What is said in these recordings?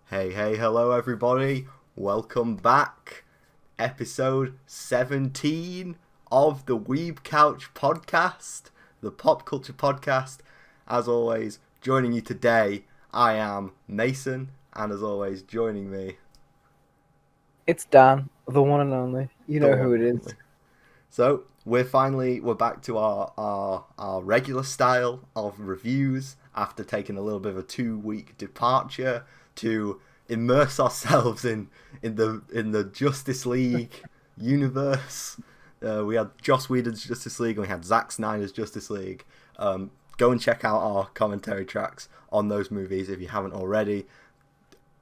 Hello everybody. Welcome back. Episode 17 of the Weeb Couch podcast, the pop culture podcast. As always, joining you today, I am Mason, and as always, joining me... It's Dan, the one and only. You know who it is. So, we're back to our regular style of reviews after taking a little bit of a 2-week departure to immerse ourselves in the Justice League universe. We had Joss Whedon's Justice League and we had Zack Snyder's Justice League. Go and check out our commentary tracks on those movies if you haven't already.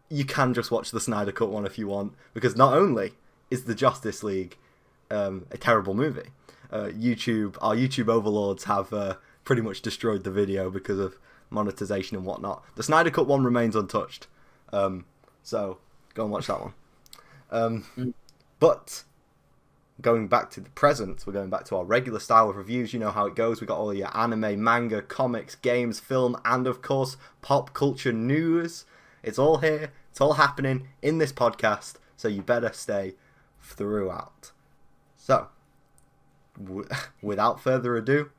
You can just watch the Snyder Cut one if you want, because not only is the Justice League a terrible movie, our YouTube overlords have pretty much destroyed the video because of monetization and whatnot. The Snyder Cut one remains untouched, so go and watch that one. But going back to the present, we're going back to our regular style of reviews. You know how it goes. We got all your anime, manga, comics, games, film, and of course pop culture news. It's all here. It's all happening in this podcast, so you better stay throughout. So, without further ado,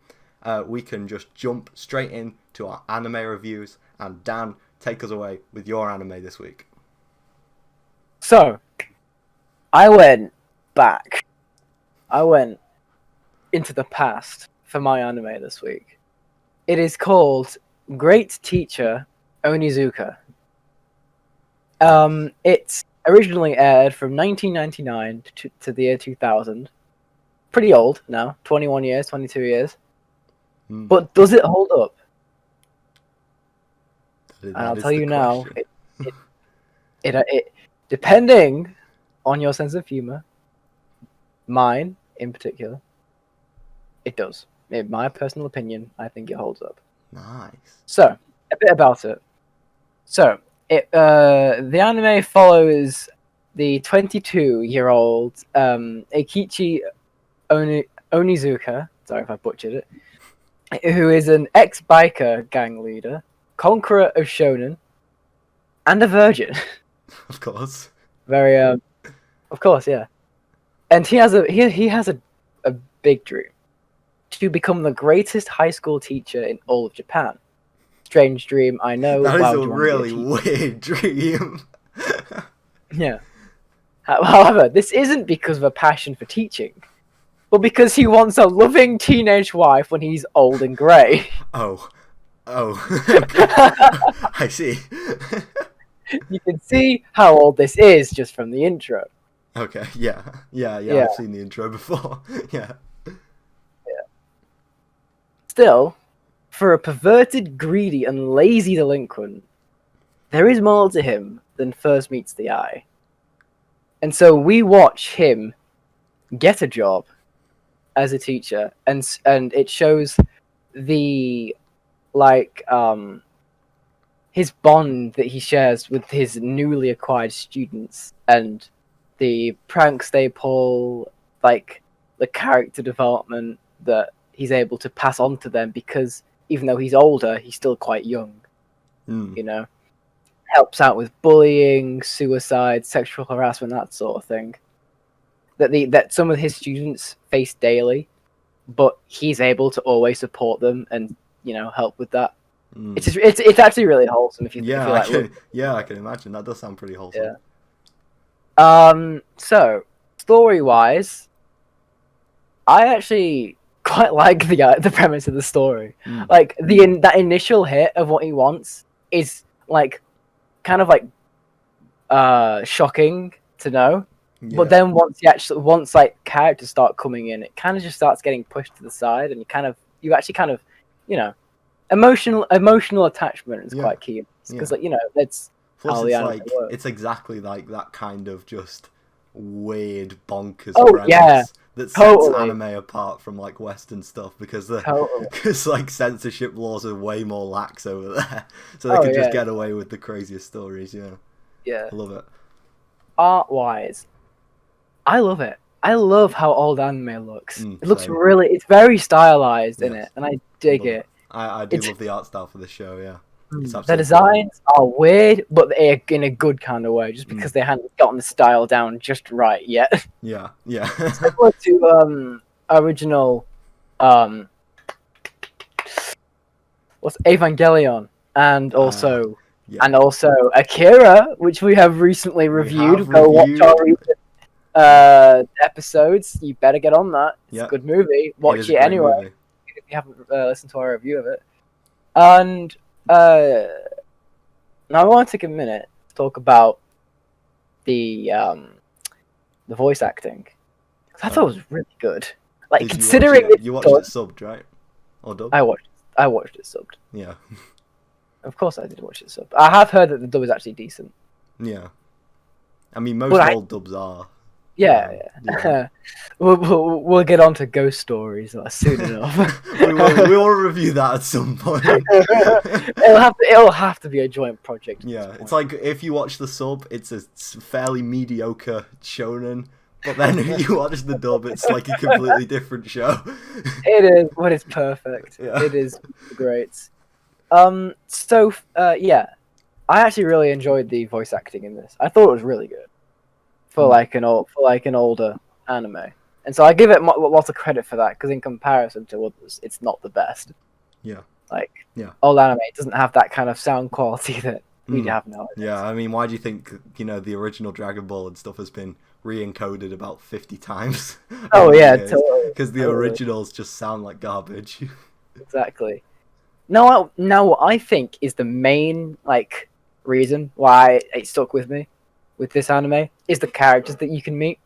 we can just jump straight into our anime reviews. And Dan, take us away with your anime this week. So, I went back. I went into the past for my anime this week. It is called Great Teacher Onizuka. It's originally aired from 1999 to the year 2000. Pretty old now, 21 years, 22 years. But does it hold up? And I'll tell you now, it depending on your sense of humor, mine in particular, it does. In my personal opinion, I think it holds up. Nice. So, a bit about it. So, the anime follows the 22-year-old Eikichi Onizuka, sorry if I butchered it, who is an ex-biker gang leader, conqueror of shonen, and a virgin. Of course. Very, of course, yeah. And he has a big dream to become the greatest high school teacher in all of Japan. Strange dream, I know. That is a really weird dream. Yeah. However, this isn't because of a passion for teaching, but because he wants a loving teenage wife when he's old and grey. Oh. I see. You can see how old this is just from the intro. Okay, yeah. I've seen the intro before. Yeah. Still, for a perverted, greedy, and lazy delinquent, there is more to him than first meets the eye. And so we watch him get a job as a teacher, and it shows the his bond that he shares with his newly acquired students, and the pranks they pull, like the character development that he's able to pass on to them, because even though he's older, he's still quite young. You know, helps out with bullying, suicide, sexual harassment, that sort of thing. That some of his students face daily, but he's able to always support them and help with that. It's actually really wholesome if you I can imagine. That does sound pretty wholesome. Yeah. So story wise, I actually quite like the premise of the story. Like that initial hit of what he wants is kind of shocking to know. Yeah. But then once characters start coming in, it kind of just starts getting pushed to the side, and you actually emotional attachment is quite key, because that's plus how it's the anime works. It's exactly like that kind of just weird bonkers premise that sets anime apart from Western stuff, because censorship laws are way more lax over there, so they can just get away with the craziest stories. I love it. Art wise, I love it. I love how old anime looks. It looks it's very stylized in it, and I dig it. I do love the art style for this show. It's The absolutely designs are weird, but they're in a good kind of way, just because they hadn't gotten the style down just right yet. yeah, yeah, Similar to original um what's Evangelion, and also yeah. Akira, which we have recently We reviewed. have Go watch reviewed. our recent episodes. You better get on that. It's Yeah. a good movie. It Watch is it, a great anyway movie. if you haven't listened to our review of it. And now I want to take a minute to talk about the voice acting. I thought it was really good. Like, Did considering you watched it subbed, right? Or dubbed? I watched it subbed. Yeah. Of course, I did watch it subbed. I have heard that the dub is actually decent. Yeah. I mean, most old dubs are. Yeah. We'll get on to ghost stories soon enough. we will review that at some point. it'll have to be a joint project. Yeah, it's like if you watch the sub, it's a fairly mediocre shonen, but then if you watch the dub, it's like a completely different show. It is, but it's perfect. Yeah. It is great. Yeah, I actually really enjoyed the voice acting in this. I thought it was really good for like an older anime, and so I give it lots of credit for that, because in comparison to others, it's not the best. Yeah. Old anime doesn't have that kind of sound quality that we have now. Yeah, I mean, why do you think the original Dragon Ball and stuff has been re-encoded about 50 times? Oh yeah, totally. Because the originals just sound like garbage. Exactly. Now what I think is the main reason why it stuck with me with this anime is the characters that you can meet.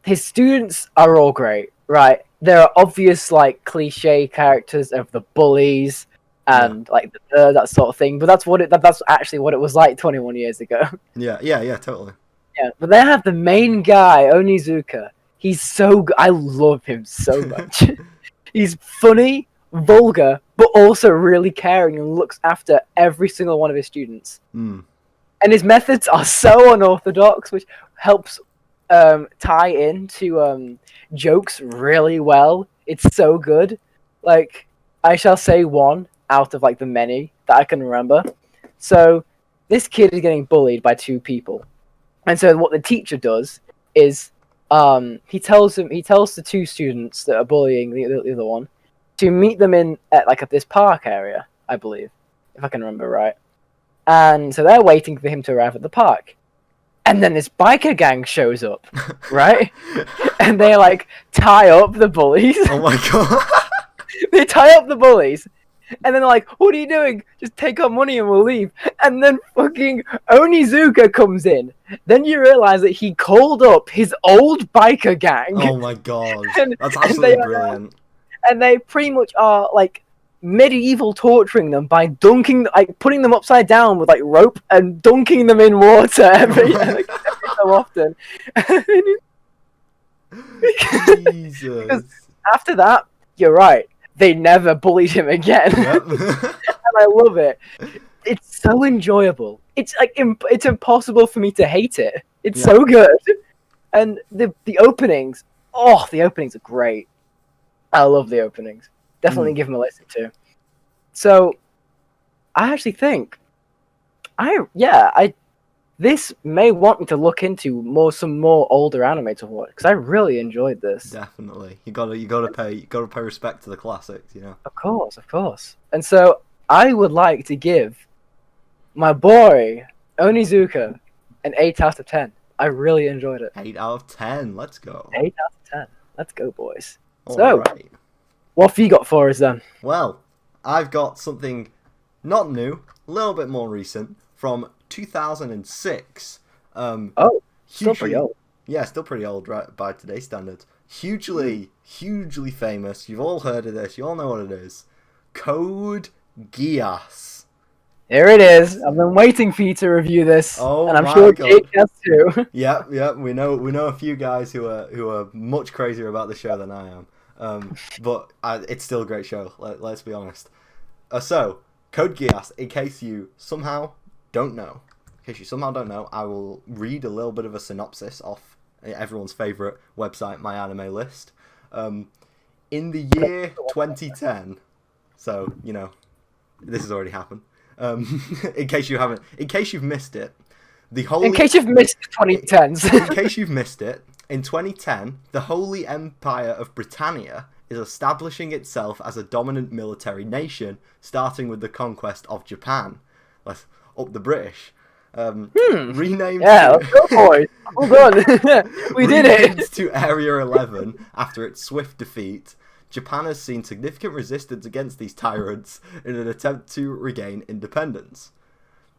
His students are all great, right? There are obvious cliche characters of the bullies and that sort of thing, but that's actually what it was like 21 years ago. Yeah, totally. Yeah, but they have the main guy, Onizuka. He's so good. I love him so much. He's funny, vulgar, but also really caring and looks after every single one of his students. And his methods are so unorthodox, which helps tie into jokes really well. It's so good. I shall say one out of the many that I can remember. So this kid is getting bullied by two people, and so what the teacher does is he tells the two students that are bullying the other one to meet them at this park area, I believe, if I can remember right. And so they're waiting for him to arrive at the park. And then this biker gang shows up, right? And they tie up the bullies. Oh my god. They tie up the bullies. And then they're like, what are you doing? Just take our money and we'll leave. And then fucking Onizuka comes in. Then you realize that he called up his old biker gang. Oh my god. That's absolutely brilliant. And they pretty much are medieval torturing them by putting them upside down with rope and dunking them in water every so often. Jesus. After that, you're right. They never bullied him again. Yep. And I love it. It's so enjoyable. It's it's impossible for me to hate it. It's so good. And the openings, the openings are great. I love the openings. Definitely give them a listen to. So, I actually think, this may want me to look into some more older anime to watch, because I really enjoyed this. Definitely, you gotta pay respect to the classics, Of course. And so I would like to give my boy Onizuka an 8 out of 10. I really enjoyed it. 8 out of 10. Let's go. 8 out of 10. Let's go, boys. Alright. What have you got for us then? Well, I've got something not new, a little bit more recent, from 2006. Still pretty old. Yeah, still pretty old, right, by today's standards. Hugely famous. You've all heard of this. You all know what it is. Code Geass. Here it is. I've been waiting for you to review this, and I'm sure Jake has too. Yeah. We know a few guys who are much crazier about the show than I am. But it's still a great show. Let's be honest. So Code Geass. In case you somehow don't know, I will read a little bit of a synopsis off everyone's favorite website, My Anime List. In the year 2010, so This has already happened. In case you've missed it, In case you've missed the 2010s. in case you've missed it, in 2010, the Holy Empire of Britannia is establishing itself as a dominant military nation, starting with the conquest of Japan. Let's up the British. Renamed let's go, boys. Hold on. We did it. To Area 11 after its swift defeat, Japan has seen significant resistance against these tyrants in an attempt to regain independence.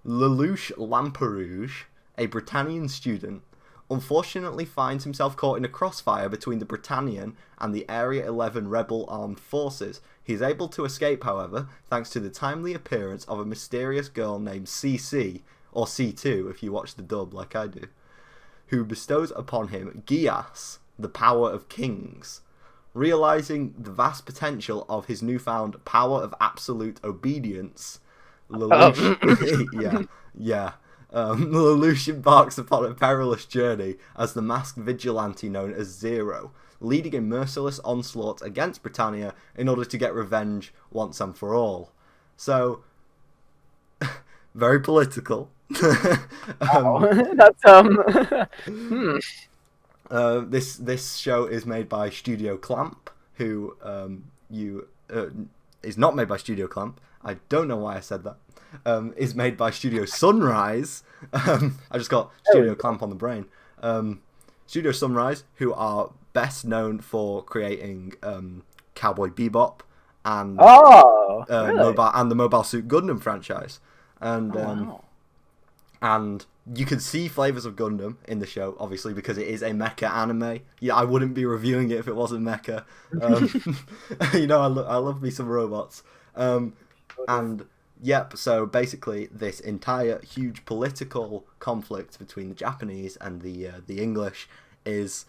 Lelouch Lamperouge, a Britannian student, unfortunately finds himself caught in a crossfire between the Britannian and the Area 11 rebel armed forces. He is able to escape, however, thanks to the timely appearance of a mysterious girl named CC, or C2 if you watch the dub like I do, who bestows upon him Geass, the power of kings. Realizing the vast potential of his newfound power of absolute obedience, Lelouch, Lelouch embarks upon a perilous journey as the masked vigilante known as Zero, leading a merciless onslaught against Britannia in order to get revenge once and for all. So, very political. This show is made by Studio Clamp, who is not made by Studio Clamp. I don't know why I said that. Is made by Studio Sunrise. I just got Studio Clamp on the brain. Studio Sunrise, who are best known for creating Cowboy Bebop and the Mobile Suit Gundam franchise, and you can see flavors of Gundam in the show, obviously, because it is a mecha anime. Yeah, I wouldn't be reviewing it if it wasn't mecha. I love me some robots. And yep, so basically this entire huge political conflict between the Japanese and the English is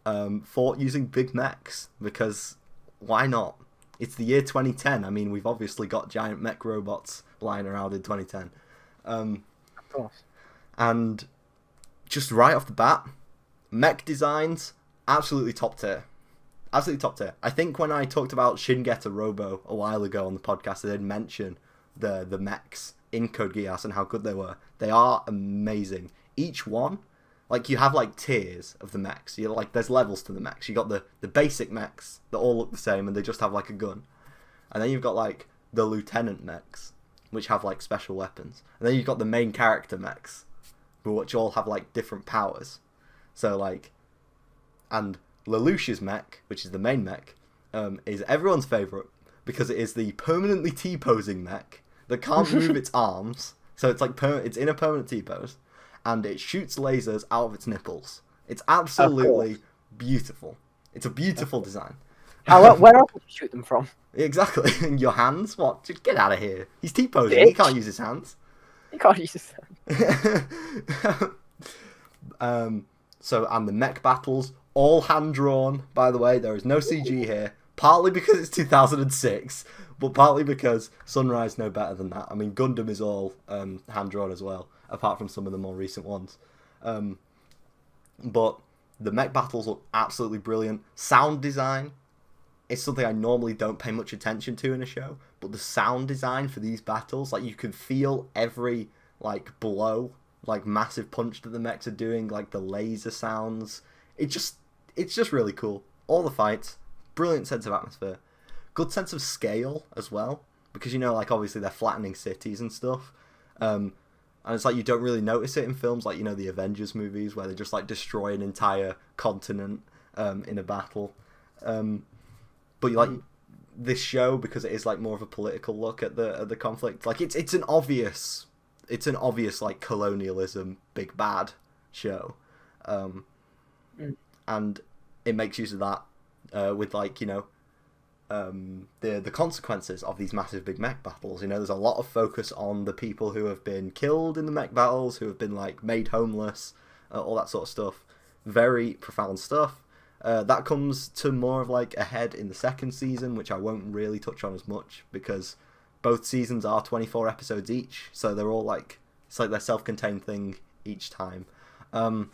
fought using big mechs, because why not? It's the year 2010. I mean, we've obviously got giant mech robots lying around in 2010. Of course. And just right off the bat, mech designs, absolutely top tier. Absolutely top tier. I think when I talked about Shin Getter Robo a while ago on the podcast, I did mention the mechs in Code Geass and how good they were. They are amazing. Each one, like, you have like tiers of the mechs. You're like, there's levels to the mechs. You got the basic mechs that all look the same and they just have like a gun. And then you've got like the lieutenant mechs, which have like special weapons. And then you've got the main character mechs, which all have like different powers. So like, and Lelouch's mech, which is the main mech, is everyone's favourite because it is the permanently T-posing mech that can't move its arms. So it's like it's in a permanent T-pose, and it shoots lasers out of its nipples. It's absolutely beautiful. It's a beautiful design. Where else would you shoot them from? Exactly. In your hands? What? Just get out of here. He's T-posing. He can't use his hands. He can't use his hands. And the mech battles, all hand-drawn, by the way. There is no CG here. Partly because it's 2006, but partly because Sunrise know better than that. I mean, Gundam is all hand-drawn as well, apart from some of the more recent ones. But the mech battles look absolutely brilliant. Sound design is something I normally don't pay much attention to in a show, but the sound design for these battles, like, you can feel every like blow, like massive punch that the mechs are doing, like the laser sounds. It's just really cool. All the fights, brilliant sense of atmosphere, good sense of scale as well, because like obviously they're flattening cities and stuff. And it's like you don't really notice it in films like the Avengers movies where they just like destroy an entire continent in a battle. But like this show, because it is like more of a political look at the conflict, like it's an obvious like colonialism big bad show, and it makes use of that with like the consequences of these massive big mech battles. There's a lot of focus on the people who have been killed in the mech battles, who have been like made homeless, all that sort of stuff. Very profound stuff. That comes to more of like a head in the second season, which I won't really touch on as much because both seasons are 24 episodes each, so they're all like, it's like their self-contained thing each time. And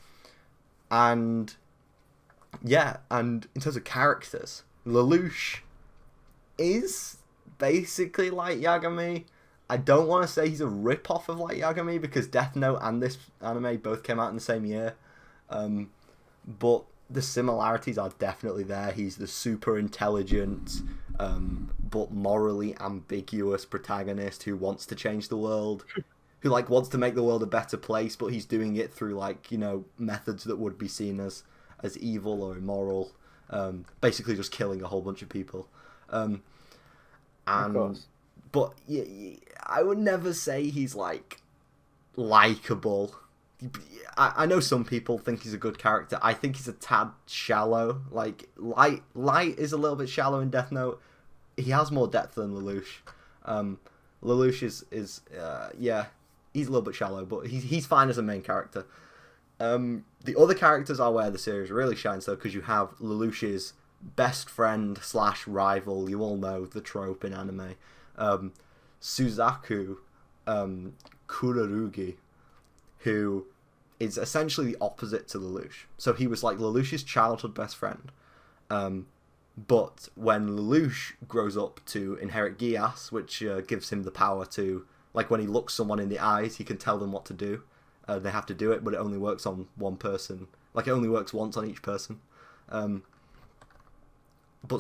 in terms of characters, Lelouch is basically Light Yagami. I don't want to say he's a rip-off of Light Yagami because Death Note and this anime both came out in the same year. But the similarities are definitely there. He's the super intelligent, but morally ambiguous protagonist who wants to change the world, who like wants to make the world a better place, but he's doing it through like, you know, methods that would be seen as evil or immoral. Basically just killing a whole bunch of people. And Of course. but I would never say he's like likable. I know some people think he's a good character. I think he's a tad shallow. Like Light is a little bit shallow in Death Note. He has more depth than Lelouch. Lelouch is he's a little bit shallow, but he's fine as a main character. The other characters are where the series really shines though, because you have Lelouch's best friend / rival. You all know the trope in anime. Suzaku Kurarugi, who is essentially the opposite to Lelouch. So he was like Lelouch's childhood best friend. But when Lelouch grows up to inherit Geass, which gives him the power to, like when he looks someone in the eyes, he can tell them what to do. They have to do it, but it only works on one person. Like it only works once on each person. But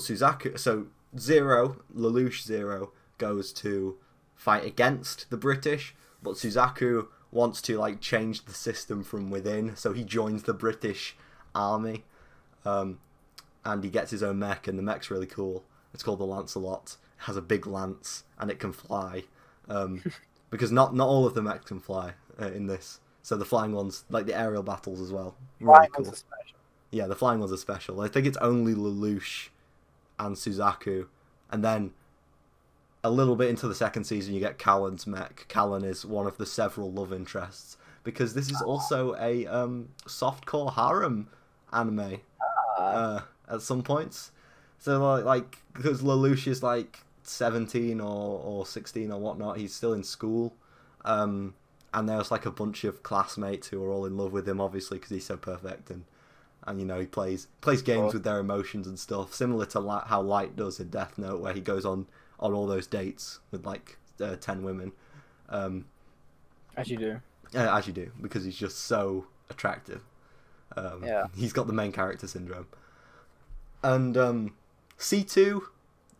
Suzaku, so Lelouch Zero goes to fight against the British, but Suzaku wants to like change the system from within, so he joins the British army, and he gets his own mech, and the mech's really cool. It's called the Lancelot. It has a big lance, and it can fly, because not all of the mechs can fly in this. So the flying ones, like the aerial battles as well, really cool. Yeah, the flying ones are special. I think it's only Lelouch and Suzaku, and then a little bit into the second season you get Callan's mech. Callan is one of the several love interests, because this is also a softcore harem anime at some points. So like because Lelouch is like 17 or 16 or whatnot, he's still in school, and there's like a bunch of classmates who are all in love with him, obviously because he's so perfect, and you know he plays games with their emotions and stuff, similar to how Light does in Death Note, where he goes on all those dates with like 10 women. As you do. As you do, because he's just so attractive. He's got the main character syndrome. And C2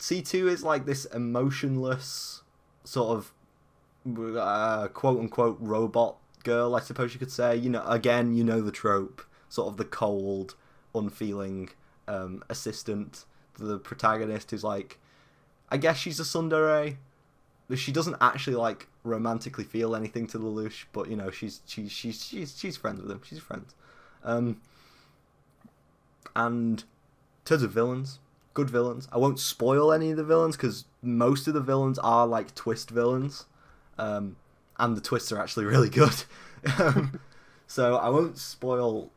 is like this emotionless sort of quote unquote robot girl, I suppose you could say. You know, again, you know the trope, sort of the cold, unfeeling assistant to the protagonist who's like, I guess she's a tsundere, but she doesn't actually like romantically feel anything to Lelouch, but you know she's friends with him. She's friends. And in terms of villains, good villains. I won't spoil any of the villains because most of the villains are like twist villains, and the twists are actually really good. So I won't spoil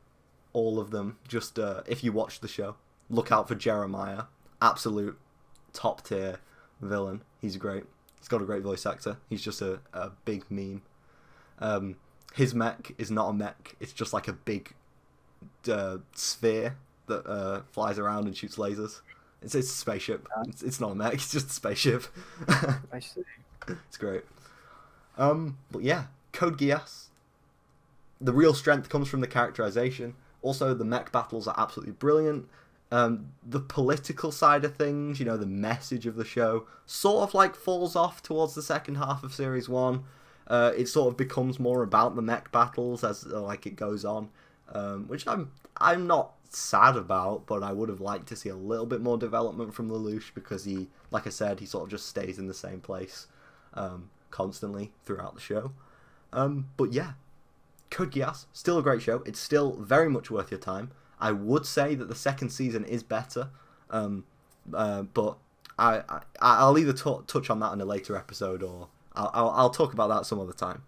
all of them. Just if you watch the show, look out for Jeremiah. Absolute top tier villain. He's great. He's got a great voice actor. He's just a big meme. His mech is not a mech. It's just like a big sphere that flies around and shoots lasers. It's a spaceship. It's not a mech. It's just a spaceship. I see. It's great. But yeah, Code Geass. The real strength comes from the characterization. Also, the mech battles are absolutely brilliant. The political side of things, you know, the message of the show, sort of like falls off towards the second half of Series 1. It sort of becomes more about the mech battles as like it goes on, which I'm not sad about, but I would have liked to see a little bit more development from Lelouch, because he, like I said, he sort of just stays in the same place constantly throughout the show. But yeah, Code Geass, still a great show. It's still very much worth your time. I would say that the second season is better, but I'll either touch on that in a later episode, or I'll talk about that some other time.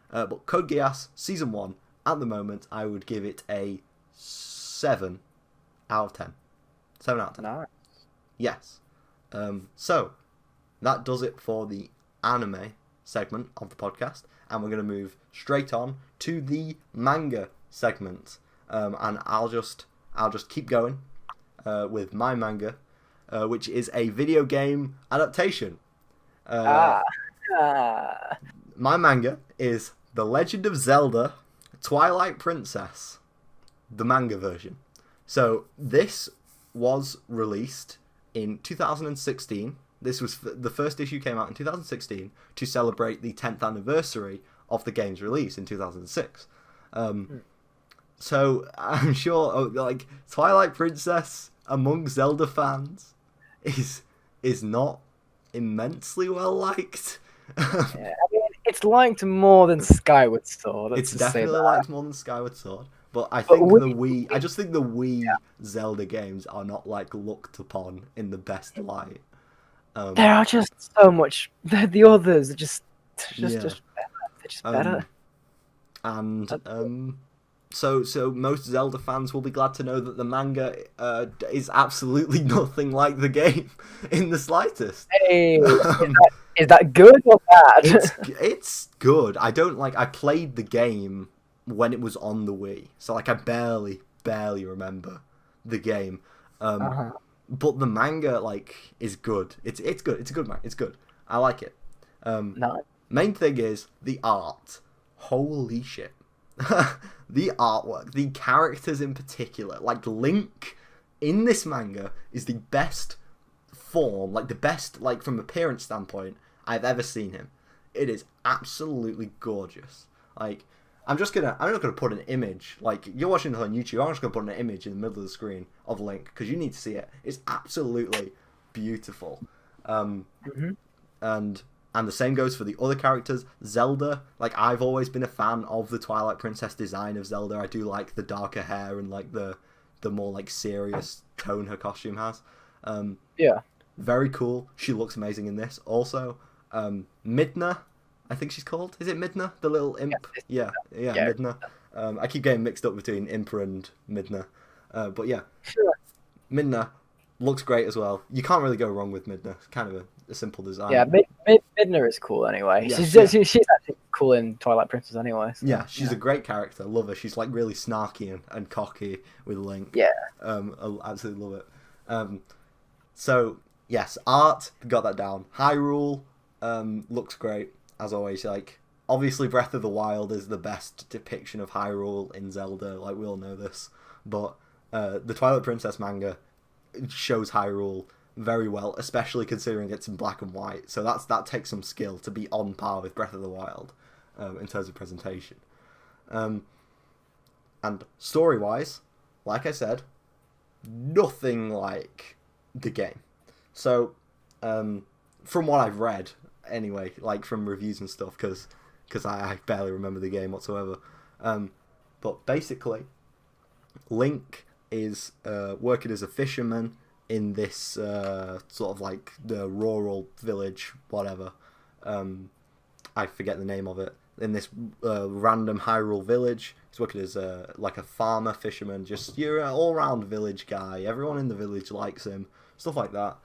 But Code Geass season 1, at the moment, I would give it a 7 out of 10. 7 out of 10. Nice. Yes. So that does it for the anime segment of the podcast, and we're going to move straight on to the manga segment. And I'll just keep going with my manga, which is a video game adaptation Uh, Ah. Ah. my manga is The Legend of Zelda Twilight Princess, the manga version. So this was released in 2016. This was the first issue came out in 2016 to celebrate the 10th anniversary of the game's release in 2006. So I'm sure, like, Twilight Princess among Zelda fans is not immensely well liked. Yeah, I mean, it's liked more than Skyward Sword. It's Let's just say definitely that. liked more than Skyward Sword, but I But think we- I just think the Wii Zelda games are not like looked upon in the best light. There are just so much. The others are just Yeah. better. They're just better. And so most Zelda fans will be glad to know that the manga is absolutely nothing like the game in the slightest. Hey, is that good or bad? It's good. I don't like. I played the game when it was on the Wii, so like I barely remember the game. But the manga like is good. It's good. It's a good manga. It's good. I like it. No. Main thing is the art. Holy shit. The artwork, the characters in particular, like Link in this manga is the best form, like the best, like from appearance standpoint I've ever seen him. It is absolutely gorgeous. Like I'm just gonna put an image, like you're watching this on YouTube, I'm just gonna put an image in the middle of the screen of Link because you need to see it. It's absolutely beautiful. And the same goes for the other characters. Zelda, like I've always been a fan of the Twilight Princess design of Zelda. I do like the darker hair and like the more like serious tone her costume has. Yeah. Very cool. She looks amazing in this. Also, Midna, I think she's called. Is it Midna? The little imp? Yeah, Midna. I keep getting mixed up between Impa and Midna. But yeah. Sure. Midna looks great as well. You can't really go wrong with Midna. It's kind of a simple design. Yeah, Midna is cool anyway. Yeah, She's actually cool in Twilight Princess anyway. So, yeah, she's a great character. Love her. She's like really snarky and cocky with Link. Yeah. I absolutely love it. So yes, art, got that down. Hyrule looks great as always. Like obviously Breath of the Wild is the best depiction of Hyrule in Zelda. Like we all know this, but the Twilight Princess manga shows Hyrule very well, especially considering it's in black and white. So that takes some skill to be on par with Breath of the Wild in terms of presentation. And story-wise, like I said, nothing like the game. So from what I've read, anyway, like from reviews and stuff, because I barely remember the game whatsoever. But basically, Link is working as a fisherman in this sort of like the rural village, whatever. I forget the name of it. In this random Hyrule village, he's working as like a farmer, fisherman, just you're an all-round village guy. Everyone in the village likes him, stuff like that.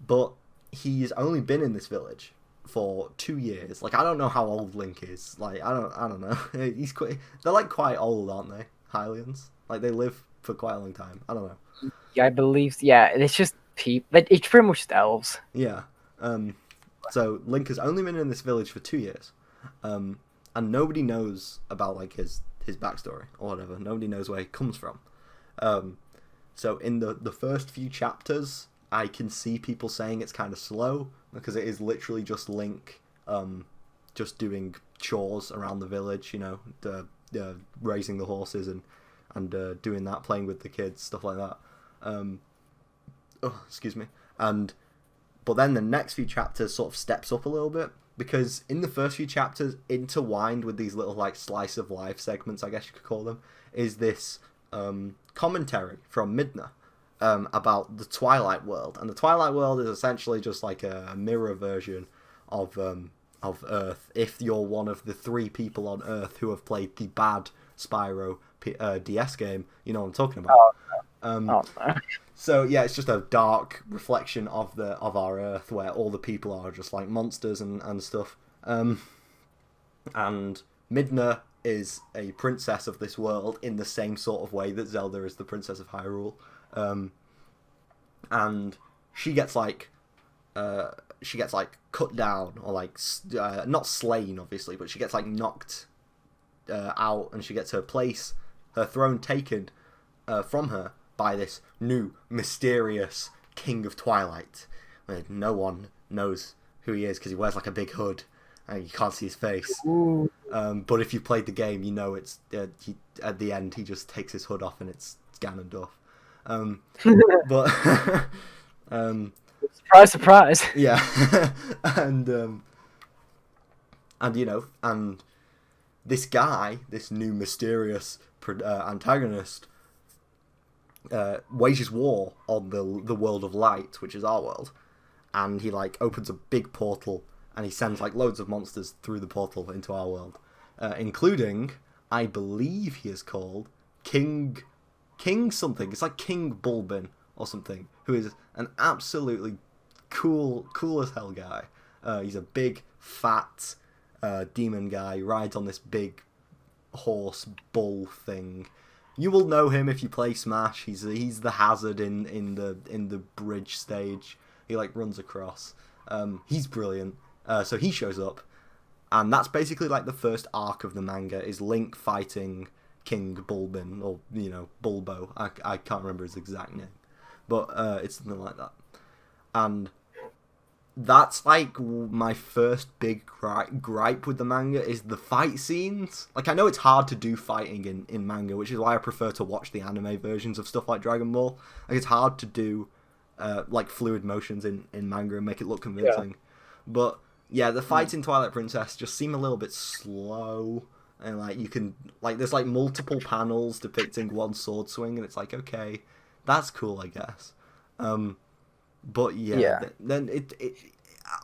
But he's only been in this village for 2 years. Like I don't know how old Link is. Like I don't know. They're like quite old, aren't they? Hylians. Like they live for quite a long time. I don't know. Yeah, I believe. Yeah, it's just people. It's pretty much just elves. Yeah. So Link has only been in this village for 2 years, and nobody knows about like his backstory or whatever. Nobody knows where he comes from. So in the first few chapters, I can see people saying it's kind of slow because it is literally just Link, just doing chores around the village. You know, raising the horses and doing that, playing with the kids, stuff like that. Excuse me. But then the next few chapters sort of steps up a little bit, because in the first few chapters, intertwined with these little like slice of life segments, I guess you could call them, is this commentary from Midna about the Twilight world. And the Twilight world is essentially just like a mirror version of Earth, if you're one of the 3 people on Earth who have played the bad Spyro DS game. You know what I'm talking about. So yeah, it's just a dark reflection of our Earth, where all the people are just like monsters and stuff. And Midna is a princess of this world in the same sort of way that Zelda is the princess of Hyrule. And she gets like she gets like cut down or like not slain obviously, but she gets like knocked out, and she gets her throne taken from her by this new mysterious King of Twilight. No one knows who he is because he wears like a big hood and you can't see his face. But if you played the game, you know it's at the end he just takes his hood off and it's Ganondorf. But surprise, surprise. Yeah, and you know, and this guy, this new mysterious antagonist, wages war on the world of light, which is our world, and he like opens a big portal and he sends like loads of monsters through the portal into our world, including, I believe he is called King something. It's like King Bulbin or something, who is an absolutely cool as hell guy. He's a big fat demon guy. He rides on this big horse bull thing. You will know him if you play Smash. He's the hazard in the bridge stage. He like runs across. He's brilliant. So he shows up, and that's basically like the first arc of the manga is Link fighting King Bulbin, or you know, Bulbo. I can't remember his exact name, but it's something like that. And that's like my first big gripe with the manga is the fight scenes. Like, I know it's hard to do fighting in manga, which is why I prefer to watch the anime versions of stuff like Dragon Ball. Like, it's hard to do like fluid motions in manga and make it look convincing. Yeah. But yeah, the fights in Twilight Princess just seem a little bit slow, and like you can like there's like multiple panels depicting one sword swing, and it's like, okay, that's cool, I guess. But yeah. Then it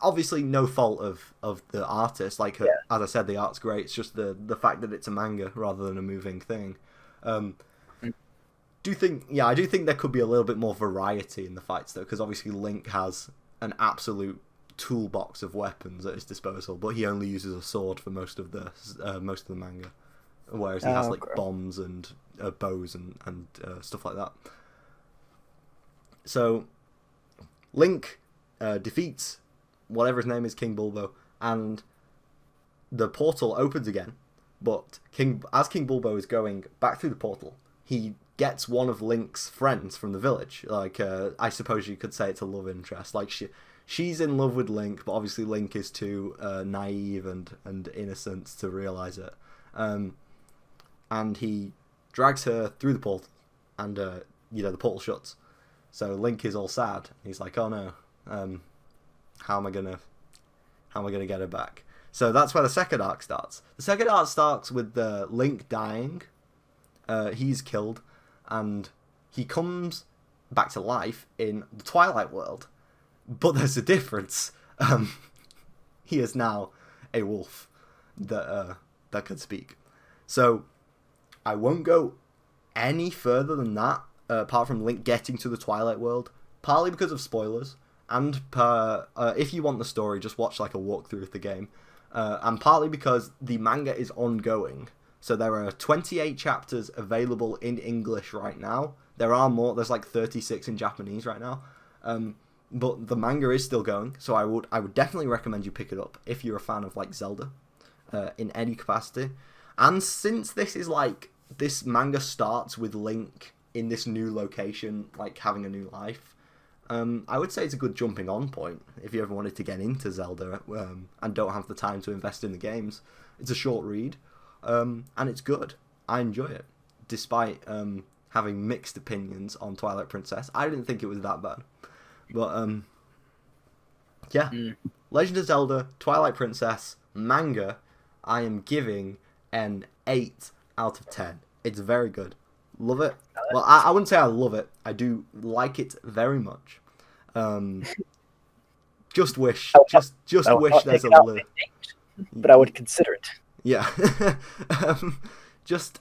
obviously no fault of the artist. Like, as I said, the art's great. It's just the fact that it's a manga rather than a moving thing. I do think there could be a little bit more variety in the fights though, because obviously Link has an absolute toolbox of weapons at his disposal, but he only uses a sword for most of the manga, whereas he has like bombs and bows and stuff like that. So Link defeats whatever his name is, King Bulbo, and the portal opens again. But as King Bulbo is going back through the portal, he gets one of Link's friends from the village. Like, I suppose you could say it's a love interest. Like, she's in love with Link, but obviously Link is too naive and innocent to realise it. And he drags her through the portal, and the portal shuts. So Link is all sad. He's like, oh no, how am I gonna get her back? So that's where the second arc starts. The second arc starts with Link dying. He's killed, and he comes back to life in the Twilight world. But there's a difference. He is now a wolf that can speak. So I won't go any further than that, apart from Link getting to the Twilight world, partly because of spoilers, and if you want the story, just watch like a walkthrough of the game, and partly because the manga is ongoing. So there are 28 chapters available in English right now. There are more. There's like 36 in Japanese right now. But the manga is still going, so I would definitely recommend you pick it up if you're a fan of like Zelda, in any capacity. And since this manga starts with Link in this new location, like having a new life, I would say it's a good jumping on point if you ever wanted to get into Zelda and don't have the time to invest in the games. It's a short read, and it's good. I enjoy it, despite having mixed opinions on Twilight Princess. I didn't think it was that bad. But, Legend of Zelda, Twilight Princess, manga, I am giving an 8 out of 10. It's very good. Love it. Well, I wouldn't say I love it. I do like it very much. Just wish there's a little... But I would consider it. Yeah.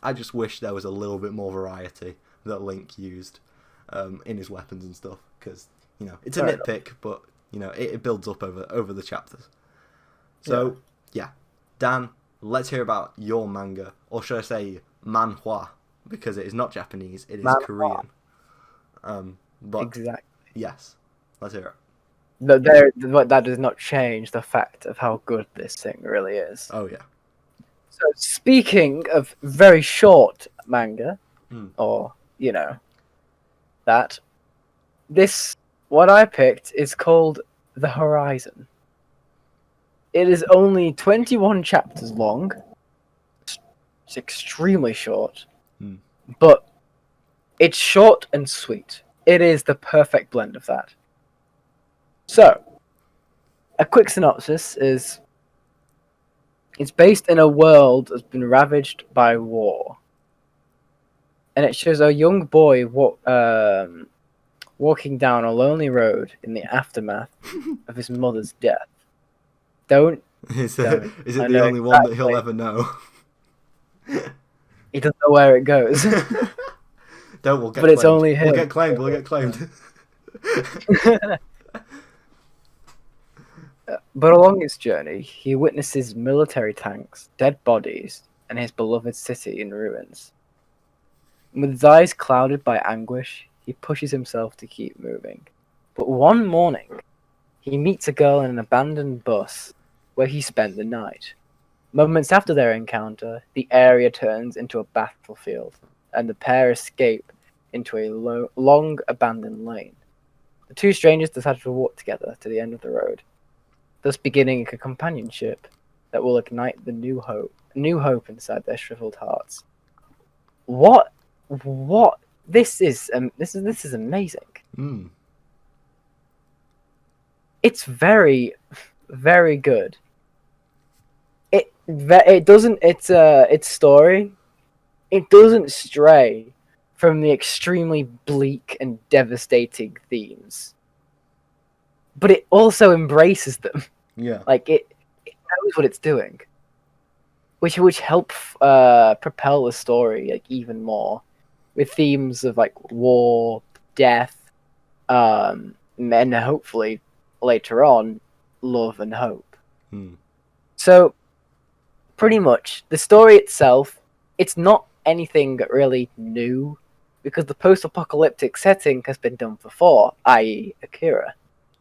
I just wish there was a little bit more variety that Link used in his weapons and stuff, because... it's a nitpick, but, it builds up over the chapters. So, yeah. Dan, let's hear about your manga. Or should I say manhwa? Because it is not Japanese, it is manhwa. Korean. But, exactly. Yes. Let's hear it. That does not change the fact of how good this thing really is. Oh yeah. So speaking of very short manga, Mm. or that this what I picked is called The Horizon. It is only 21 chapters long. It's extremely short, but it's short and sweet. It is the perfect blend of that. So, a quick synopsis is it's based in a world that's been ravaged by war. And it shows a young boy walking down a lonely road in the aftermath of his mother's death. Is Don't. it the only one that he'll ever know? He doesn't know where it goes. We'll get but claimed. It's only him. We'll get claimed. But along its journey, he witnesses military tanks, dead bodies, and his beloved city in ruins. With his eyes clouded by anguish, he pushes himself to keep moving. But one morning, he meets a girl in an abandoned bus where he spent the night. Moments after their encounter, the area turns into a battlefield, and the pair escape into a long abandoned lane. The two strangers decide to walk together to the end of the road, thus beginning a companionship that will ignite the new hope inside their shriveled hearts. What? This is amazing. Mm. It's very, very good. It doesn't. Its story. It doesn't stray from the extremely bleak and devastating themes, but it also embraces them. Yeah. Like it knows what it's doing, which help propel the story like even more, with themes of like war, death, and hopefully later on, love and hope. So, pretty much the story itself, it's not anything really new, because the post-apocalyptic setting has been done before, i.e., Akira.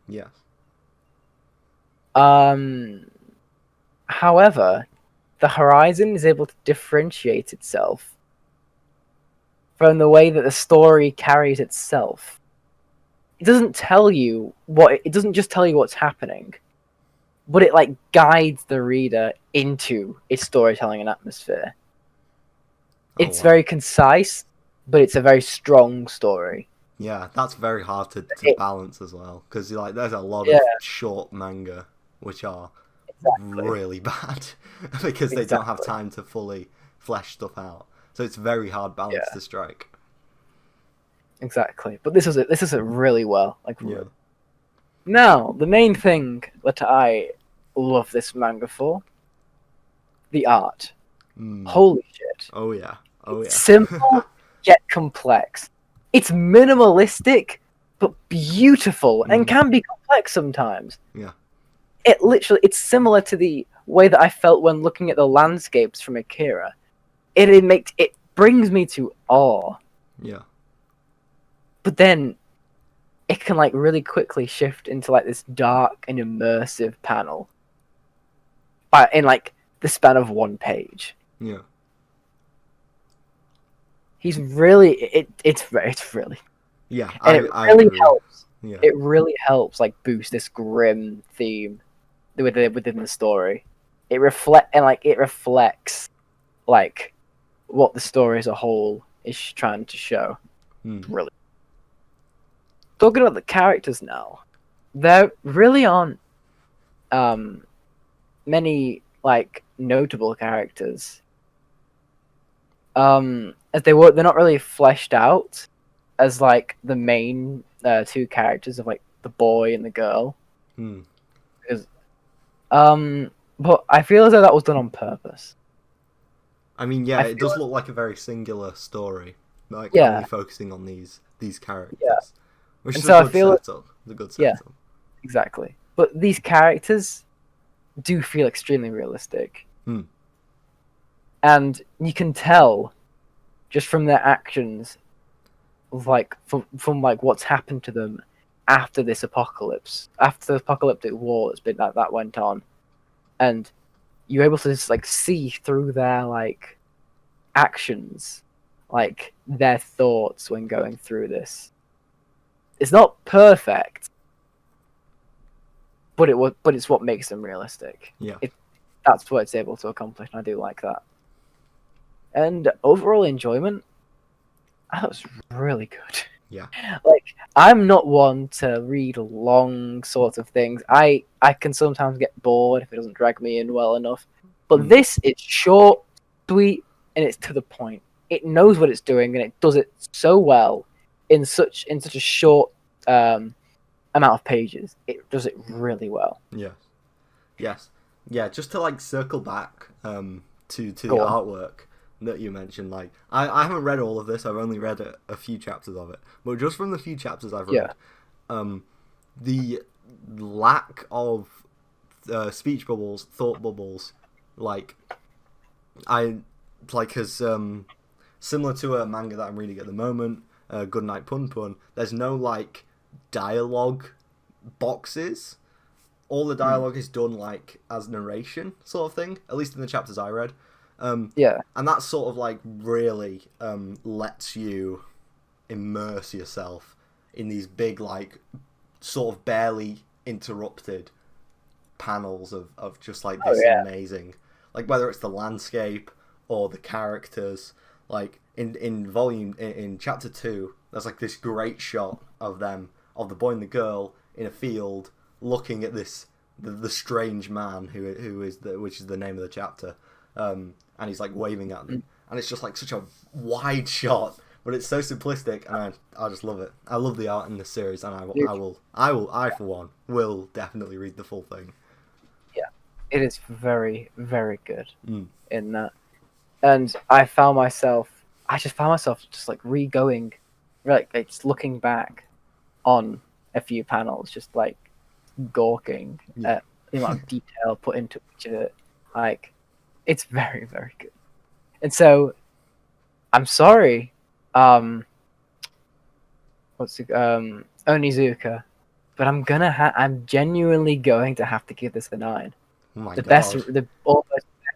Yes. However, the Horizon is able to differentiate itself from the way that the story carries itself. It doesn't just tell you what's happening, but it like guides the reader into its storytelling and atmosphere. It's very concise, but it's a very strong story. Yeah, that's very hard to balance as well, because like there's a lot of short manga which are really bad because they don't have time to fully flesh stuff out. So it's very hard balance to strike. Exactly, but this is it really well. Now, the main thing that I love this manga for, the art. Holy shit! Oh yeah. Simple yet complex. It's minimalistic but beautiful and can be complex sometimes. Yeah. It's similar to the way that I felt when looking at the landscapes from Akira. It brings me to awe. Yeah. But then it can like really quickly shift into like this dark and immersive panel in like the span of one page. Yeah. He's really it's really and it really agree. helps. Yeah. It really helps like boost this grim theme within the story. It reflects like what the story as a whole is trying to show. Really. Talking about the characters now, there really aren't many like notable characters. As they're not really fleshed out as like the main two characters of like the boy and the girl. Because, but I feel as though that was done on purpose. I mean, yeah, it does look like a very singular story, like only focusing on these characters. Yeah. Which is a good setup. Yeah, exactly. But these characters do feel extremely realistic. And you can tell just from their actions of like from like what's happened to them after this apocalypse, after the apocalyptic war that's been that went on, and you're able to just like see through their like actions, like their thoughts when going through this. It's not perfect, but it's what makes them realistic. Yeah. That's what it's able to accomplish, and I do like that. And overall enjoyment, that was really good. Yeah. Like, I'm not one to read long sorts of things. I can sometimes get bored if it doesn't drag me in well enough. But this, it's short, sweet, and it's to the point. It knows what it's doing, and it does it so well in such a short amount of pages. It does it really well. Yeah. Yes. Yeah, just to like circle back to the Go on. artwork that you mentioned, like I haven't read all of this, I've only read a few chapters of it, but just from the few chapters I've read, the lack of speech bubbles, thought bubbles, like as similar to a manga that I'm reading at the moment, Goodnight Pun Pun, there's no like dialogue boxes. All the dialogue is done like as narration sort of thing, at least in the chapters I read. And that sort of like really lets you immerse yourself in these big like sort of barely interrupted panels of just like this amazing, like whether it's the landscape or the characters. Like in chapter 2, there's like this great shot of them, of the boy and the girl in a field looking at the strange man which is the name of the chapter, and he's like waving at them, and it's just like such a wide shot, but it's so simplistic, and I just love it. I love the art in this series, and I for one will definitely read the full thing. Yeah, it is very, very good in that, and I just found myself just like re-going, like just looking back on a few panels, just like gawking at the amount of detail put into each of it. Like, it's very, very good. And so, I'm sorry, Onizuka, but I'm genuinely going to have to give this a 9. Oh my The God. best,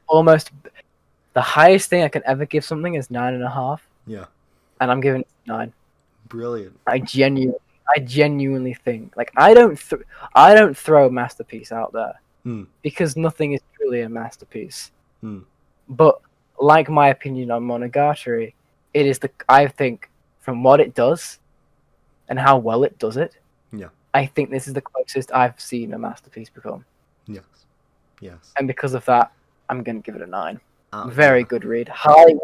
almost the highest thing I can ever give something is 9.5. Yeah. And I'm giving it 9. Brilliant. I genuinely think, like, I don't throw a masterpiece out there because nothing is truly a masterpiece. But like my opinion on Monogatari, it is I think from what it does and how well it does it, I think this is the closest I've seen a masterpiece become. Yes. And because of that, I'm gonna give it a 9. Absolutely. Very good read. Highly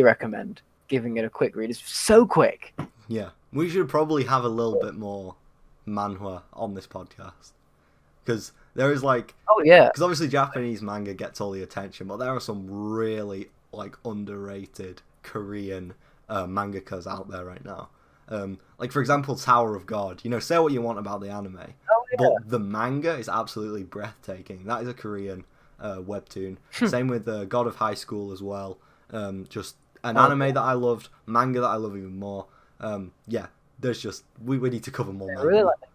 recommend giving it a quick read. It's so quick. Yeah, we should probably have a little bit more manhwa on this podcast, because there is like, because obviously Japanese manga gets all the attention, but there are some really like underrated Korean mangakas out there right now. Like for example, Tower of God. You know, say what you want about the anime, but the manga is absolutely breathtaking. That is a Korean webtoon. Same with God of High School as well. Just an anime that I loved, manga that I love even more. There's just we need to cover more. I really like that.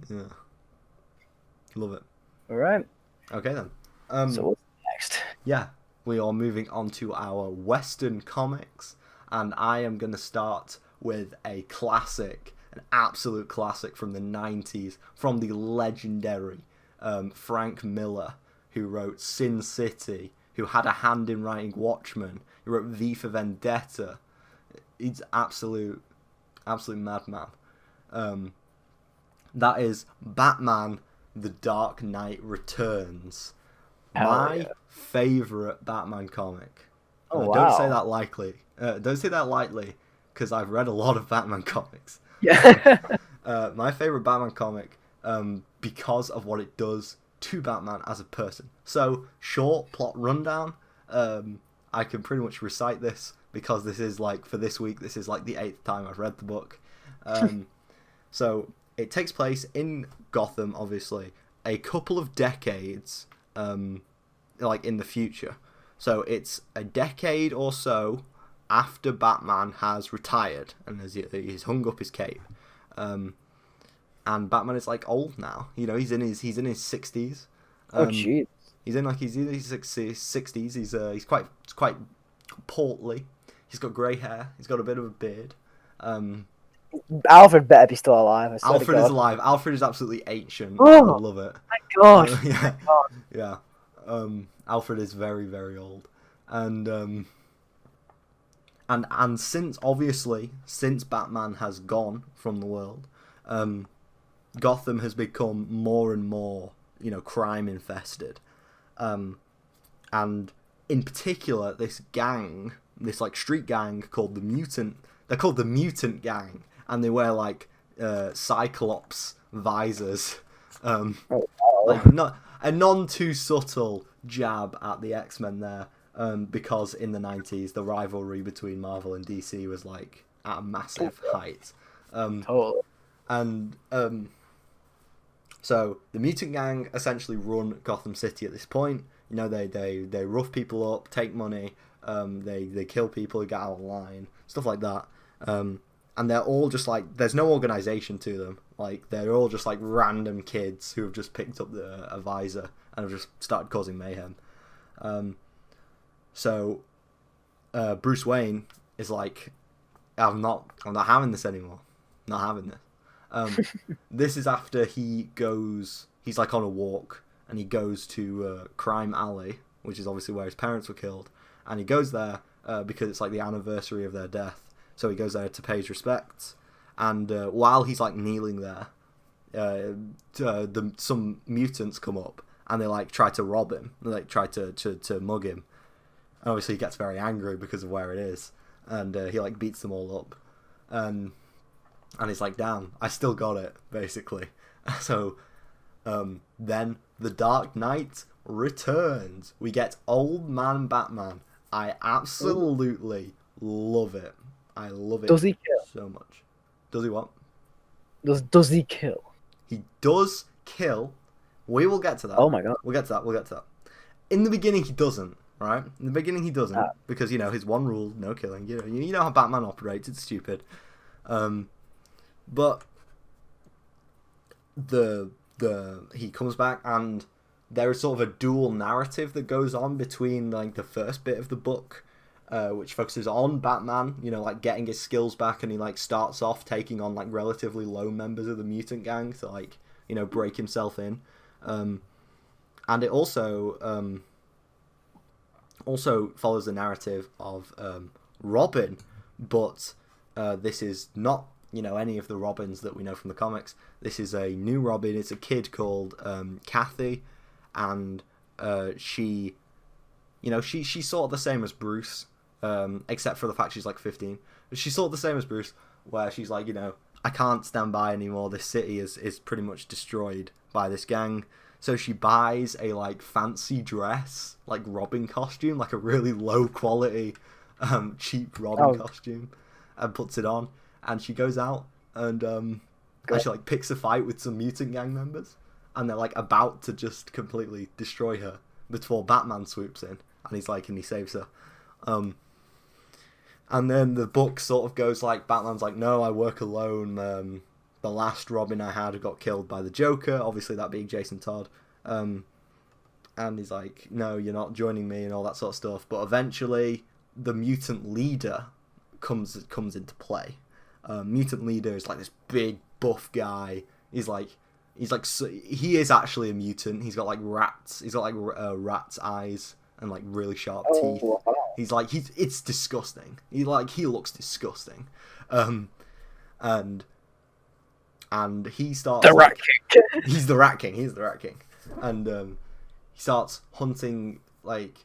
Yeah, love it. All right. Okay then. So what's next? Yeah, we are moving on to our Western comics, and I am gonna start with a classic, an absolute classic from the 90s, from the legendary Frank Miller, who wrote Sin City, who had a hand in writing Watchmen, who wrote V for Vendetta. He's absolute madman. That is Batman: The Dark Knight Returns. My favorite Batman comic. Wow. Don't say that lightly. Don't say that lightly, because I've read a lot of Batman comics. Yeah. My favorite Batman comic, because of what it does to Batman as a person. So, short plot rundown. I can pretty much recite this, because this is like, for this week, this is like the 8th time I've read the book. So, it takes place in Gotham, obviously, a couple of decades, like in the future. So, it's a decade or so after Batman has retired and he's hung up his cape, and Batman is like old now. You know, he's in his 60s. Oh jeez. He's in his 60s. He's quite portly. He's got grey hair. He's got a bit of a beard. Alfred better be still alive. I swear Alfred to is God. alive. Alfred is absolutely ancient. Oh, I love it. My God. Yeah, God. yeah. Alfred is very, very old, and since Batman has gone from the world, Gotham has become more and more, you know, crime infested, and in particular this gang, this like street gang called the Mutant. They're called the Mutant Gang, and they wear like Cyclops visors. Like not a non too subtle jab at the X-Men there, because in the 90s the rivalry between Marvel and DC was like at a massive height. Totally. And so the Mutant Gang essentially run Gotham City at this point. You know, they rough people up, take money, they kill people who get out of line, stuff like that. And they're all just like, there's no organization to them. Like, they're all just like random kids who have just picked up a visor and have just started causing mayhem. So Bruce Wayne is like, I'm not having this anymore. Not having this. This is after he's like on a walk and he goes to Crime Alley, which is obviously where his parents were killed, and he goes there because it's like the anniversary of their death. So he goes there to pay his respects, and while he's like kneeling there, some mutants come up and they like try to rob him. They like try to mug him. And obviously he gets very angry because of where it is, and he like beats them all up, and he's like, "Damn, I still got it," basically. So then the Dark Knight returns. We get Old Man Batman. I absolutely love it. I love it. Does he kill? So much. Does he what? Does he kill? He does kill. We will get to that. Oh my God. We'll get to that. In the beginning, he doesn't. Right? In the beginning, he doesn't, because, you know, his one rule: no killing. You know how Batman operates. It's stupid. But he comes back, and there is sort of a dual narrative that goes on between like the first bit of the book, which focuses on Batman, you know, like getting his skills back, and he like starts off taking on like relatively low members of the mutant gang to like, you know, break himself in, and it also follows the narrative of Robin, but this is not, you know, any of the Robins that we know from the comics. This is a new Robin. It's a kid called Kathy, and she's sort of the same as Bruce, except for the fact she's like 15. But she's sort of the same as Bruce, where she's like, you know, I can't stand by anymore. This city is pretty much destroyed by this gang. So she buys a like fancy dress, like Robin costume, like a really low quality, cheap Robin costume, and puts it on. And she goes out and she like picks a fight with some mutant gang members, and they're like about to just completely destroy her before Batman swoops in, and he saves her. And then the book sort of goes like, Batman's like, no, I work alone. The last Robin I had got killed by the Joker, obviously that being Jason Todd. And he's like, no, you're not joining me and all that sort of stuff. But eventually the mutant leader comes into play. Mutant leader is like this big buff guy. He is actually a mutant. He's got like rats. He's got like rat's eyes and like really sharp teeth. Wow. It's disgusting. He looks disgusting. And he starts The Rat King. He's the Rat King. And he starts hunting, like,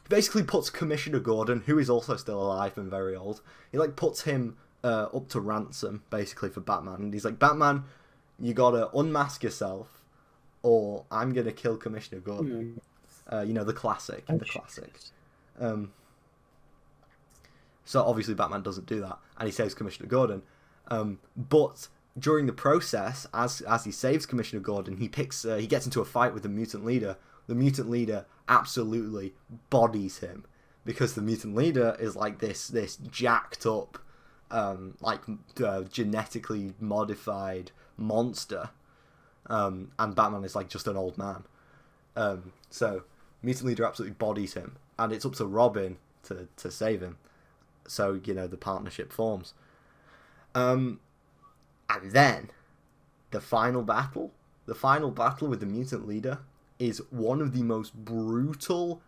basically puts Commissioner Gordon, who is also still alive and very old, he like puts him up to ransom basically for Batman, and he's like, Batman, you gotta unmask yourself or I'm gonna kill Commissioner Gordon. You know, the classic. So obviously Batman doesn't do that, and he saves Commissioner Gordon, but during the process, as he saves Commissioner Gordon, he gets into a fight with the mutant leader. The mutant leader absolutely bodies him, because the mutant leader is like this jacked up, genetically modified monster, and Batman is like just an old man. So mutant leader absolutely bodies him, and it's up to Robin to save him. So the partnership forms. And then the final battle with the mutant leader is one of the most brutal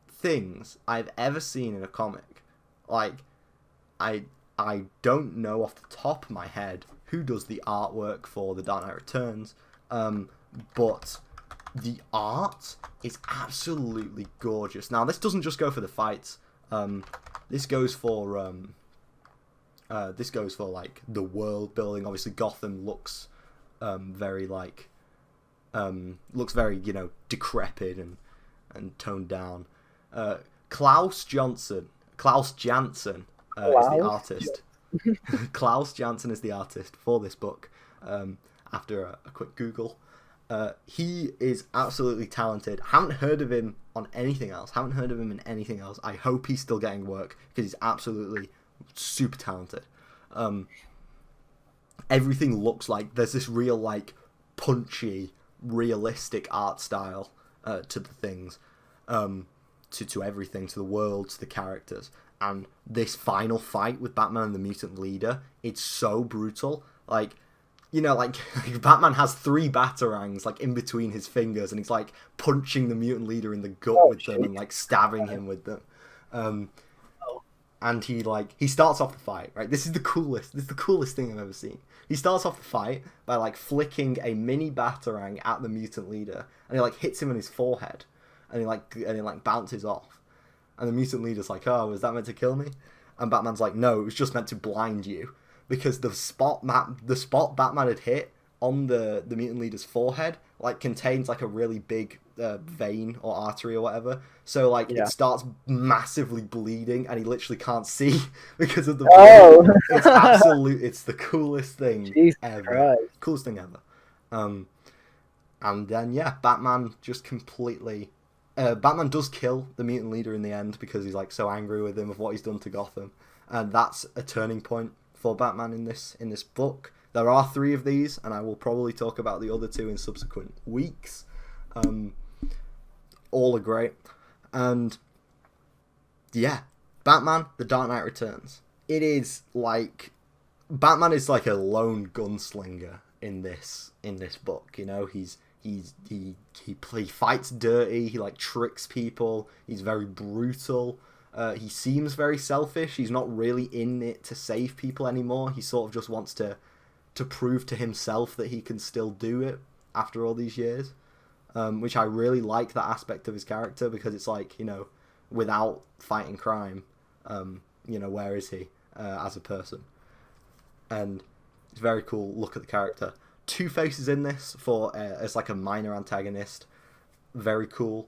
things I've ever seen in a comic. Like, I don't know off the top of my head who does the artwork for The Dark Knight Returns, but the art is absolutely gorgeous. Now, this doesn't just go for the fights. This goes for like the world building. Obviously, Gotham looks very decrepit and toned down. Klaus Janson is the artist. Klaus Janson is the artist for this book. After a quick Google, he is absolutely talented. Haven't heard of him in anything else. I hope he's still getting work because he's absolutely super talented. Everything looks like there's this real punchy, realistic art style to the things, to everything, to the world, to the characters. And this final fight with Batman and the mutant leader, it's so brutal. Batman has 3 batarangs in between his fingers, and he's punching the mutant leader in the gut with them and stabbing him with them. And he starts off the fight, right? This is the coolest thing I've ever seen. He starts off the fight by flicking a mini batarang at the mutant leader, and he hits him in his forehead, and he bounces off. And the mutant leader's "Oh, was that meant to kill me?" And Batman's "No, it was just meant to blind you." Because the spot Batman had hit on the mutant leader's forehead contains a really big vein or artery or whatever. So it starts massively bleeding, and he literally can't see because of the blood. It's the coolest thing ever. Christ. Coolest thing ever. And then Batman just completely. Batman does kill the mutant leader in the end because he's so angry with him of what he's done to Gotham, and that's a turning point for Batman in this book. There are 3 of these, and I will probably talk about the other 2 in subsequent weeks. All are great. And Batman: The Dark Knight Returns. It is Batman is a lone gunslinger in this book. He fights dirty. He tricks people. He's very brutal. He seems very selfish. He's not really in it to save people anymore. He sort of just wants to prove to himself that he can still do it after all these years, which I really like that aspect of his character, because it's without fighting crime, where is he as a person? And it's very cool. Look at the character. Two-Face is in this as a minor antagonist. Very cool.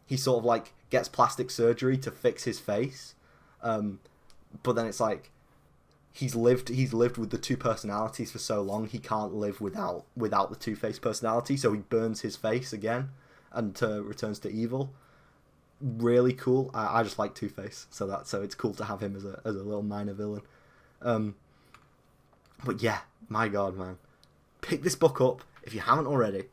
He sort of gets plastic surgery to fix his face, but then it's he's lived with the 2 personalities for so long, he can't live without the Two-Face personality, so he burns his face again and returns to evil. Really cool. I just like Two-Face, so it's cool to have him as a little minor villain. But yeah, my God, man, pick this book up if you haven't already.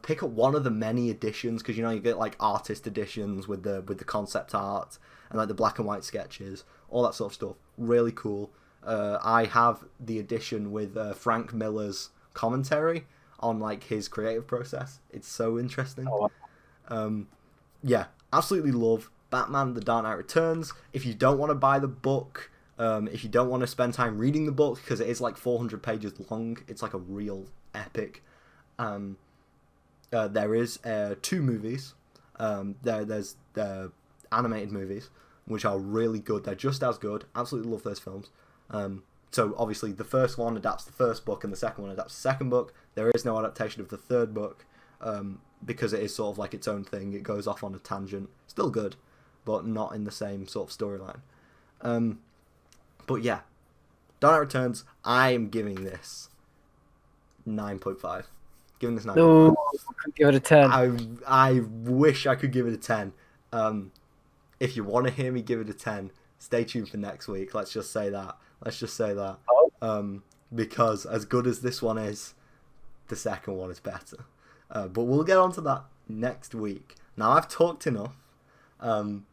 Pick up one of the many editions, because you get artist editions with the concept art and the black and white sketches, all that sort of stuff. Really cool. I have the edition with Frank Miller's commentary on his creative process. It's so interesting. Absolutely love Batman: The Dark Knight Returns. If you don't want to buy the book, if you don't want to spend time reading the book, because it is 400 pages long, it's a real epic. There is 2 movies. There's animated movies, which are really good. They're just as good. Absolutely love those films. So obviously the first one adapts the first book, and the second one adapts the second book. There is no adaptation of the third book, because it is sort of its own thing. It goes off on a tangent. Still good, but not in the same sort of storyline. But yeah, Dark Knight Returns, I am giving this 9.5. Giving this 9.5. No, I could give it a 10. I wish I could give it a 10. if you want to hear me give it a 10, stay tuned for next week. Let's just say that. Oh. Because as good as this one is, the second one is better. But we'll get on to that next week. Now I've talked enough. I'm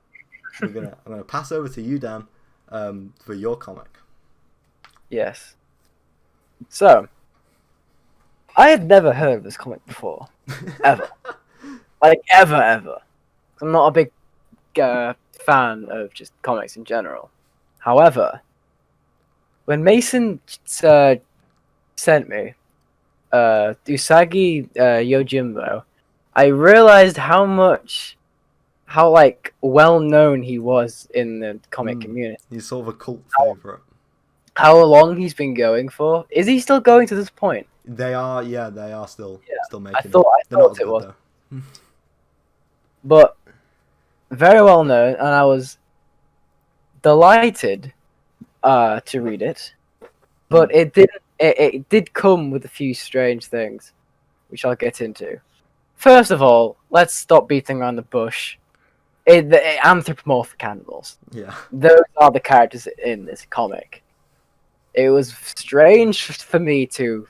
gonna pass over to you, Dan, for your comic. Yes. So, I had never heard of this comic before, ever. Like ever. I'm not a big fan of just comics in general. However, when Mason sent me Usagi Yojimbo, I realized how well known he was in the comic community. He's sort of a cult favorite. How long he's been going for? Is he still going to this point? They are still making. I thought it was. But very well known, and I was delighted to read it. But it did come with a few strange things, which I'll get into. First of all, let's stop beating around the bush. The anthropomorphic animals. Yeah. Those are the characters in this comic. It was strange for me to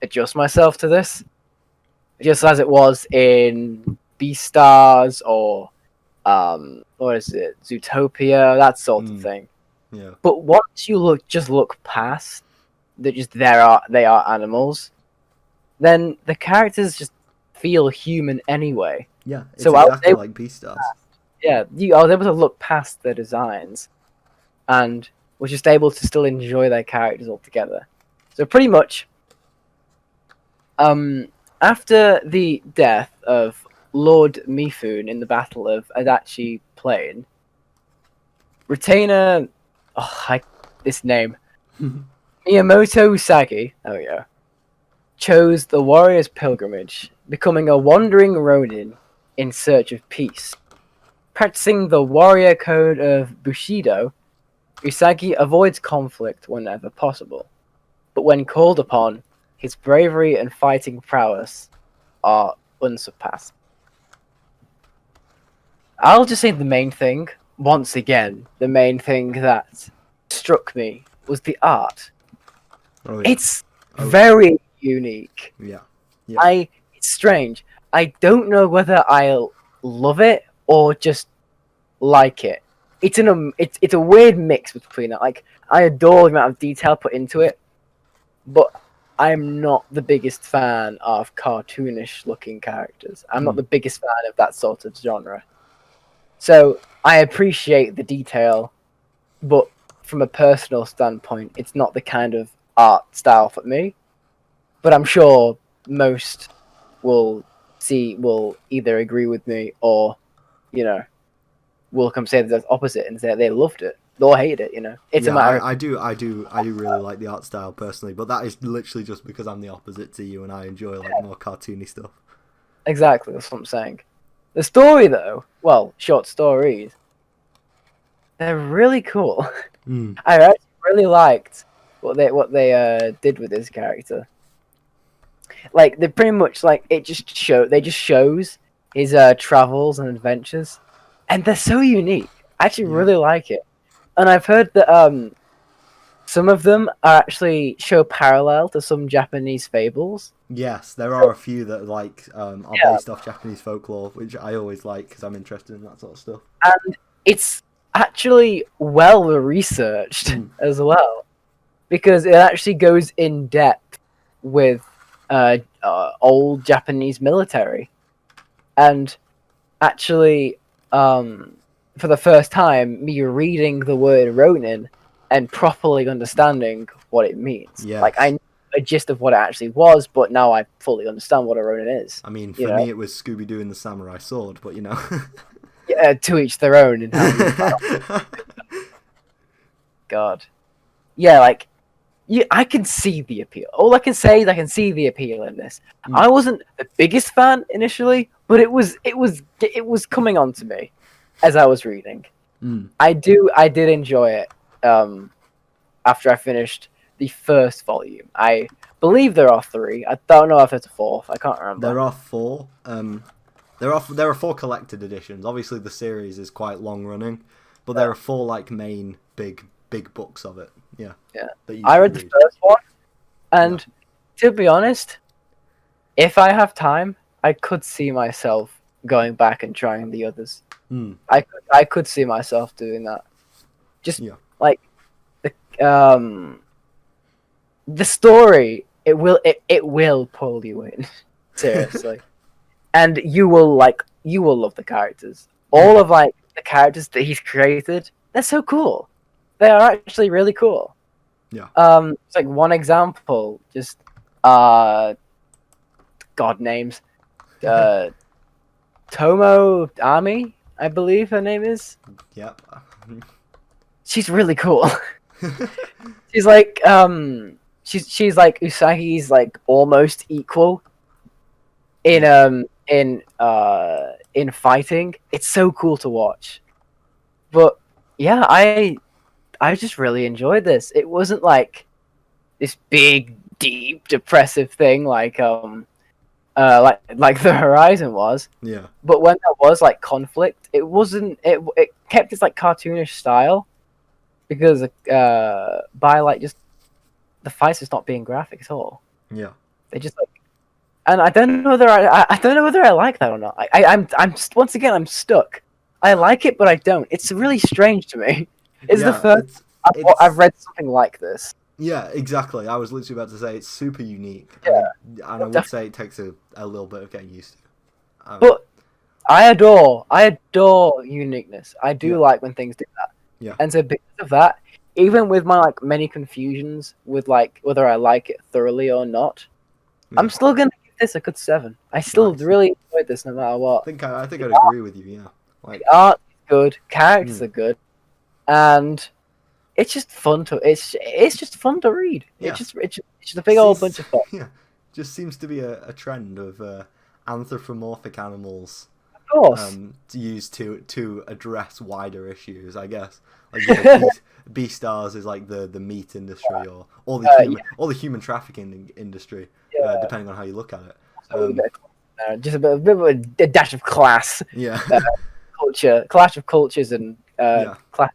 adjust myself to this, just as it was in Beastars or what is it, Zootopia, that sort of thing. Yeah. But once you look past that, just they are animals, then the characters just feel human anyway. Yeah, it's exactly like Beastars. Yeah, I was able to look past their designs, and was just able to still enjoy their characters altogether. So pretty much, after the death of Lord Mifune in the Battle of Adachi Plain, retainer, this name, Miyamoto Usagi, there we go, chose the warrior's pilgrimage, becoming a wandering ronin in search of peace. Practicing the warrior code of Bushido, Usagi avoids conflict whenever possible, but when called upon, his bravery and fighting prowess are unsurpassed. I'll just say the main thing, once again, the main thing that struck me was the art. Oh, yeah. It's very unique. Yeah. It's strange. I don't know whether I'll love it or just like it. It's a weird mix between that. Like, I adore the amount of detail put into it, but I'm not the biggest fan of cartoonish looking characters. I'm not the biggest fan of that sort of genre. So I appreciate the detail, but from a personal standpoint, it's not the kind of art style for me. But I'm sure most will either agree with me or, will come say the opposite and say they loved it or hated it. It's a matter. I do really like the art style personally, but that is literally just because I'm the opposite to you and I enjoy more cartoony stuff. Exactly, that's what I'm saying. The story, though, short stories, they're really cool. I actually really liked what they did with this character. Like, they pretty much they just shows his travels and adventures, and they're so unique. I actually really like it, and I've heard that some of them actually show parallel to some Japanese fables. Yes, there are a few that are based off Japanese folklore, which I always like because I'm interested in that sort of stuff. And it's actually well researched as well, because it actually goes in depth with old Japanese military, and actually, for the first time, me reading the word Ronin and properly understanding what it means. Yes. Like, I knew a gist of what it actually was, but now I fully understand what a Ronin is. I mean, for me, it was Scooby-Doo and the Samurai Sword, but Yeah, to each their own. In God. Yeah, I can see the appeal. All I can say is I can see the appeal in this. I wasn't the biggest fan initially, but it was coming on to me as I was reading. I did enjoy it after I finished the first volume. I believe there are 3. I don't know if it's a 4th. I can't remember. There are 4. There are 4 collected editions. Obviously, the series is quite long running, but there are 4 like main big books of it. Yeah. Yeah. That you I can read the first one, and to be honest, if I have time, I could see myself going back and trying the others. I could see myself doing that. Just like the story, it will pull you in, seriously, and you will love the characters. All of like the characters that he's created, they're so cool. They are actually really cool. Yeah. It's like one example, just god names, Tomo Ami, I believe her name is. Yep. She's really cool. She's like she's like Usagi's like almost equal in fighting. It's so cool to watch. But yeah, I just really enjoyed this. It wasn't like this big, deep, depressive thing like the Horizon was. Yeah. But when there was like conflict, it wasn't. It kept its like cartoonish style, because by like just the fights just not being graphic at all. Yeah. They just like, and I don't know whether I don't know whether I like that or not. I'm once again I'm stuck. I like it, but I don't. It's really strange to me. It's the first I've read something like this. Yeah, exactly. I was literally about to say it's super unique. Yeah. And I would say it takes a little bit of getting used to. But I adore uniqueness. I do like when things do that. Yeah. And so because of that, even with my like many confusions with like whether I like it thoroughly or not, I'm still gonna give this a good 7. I still really enjoyed this no matter what. I think I'd agree with you. Yeah. Like the art is good, characters are good, and it's just fun to it's just fun to read. Yeah. It's just a big old bunch of fun. Yeah. Just seems to be a trend of anthropomorphic animals. Of course. To use to address wider issues, I guess. Like Beastars is like the meat industry or the human trafficking industry, depending on how you look at it. Just a bit of a dash of class. Yeah. Culture, clash of cultures, and class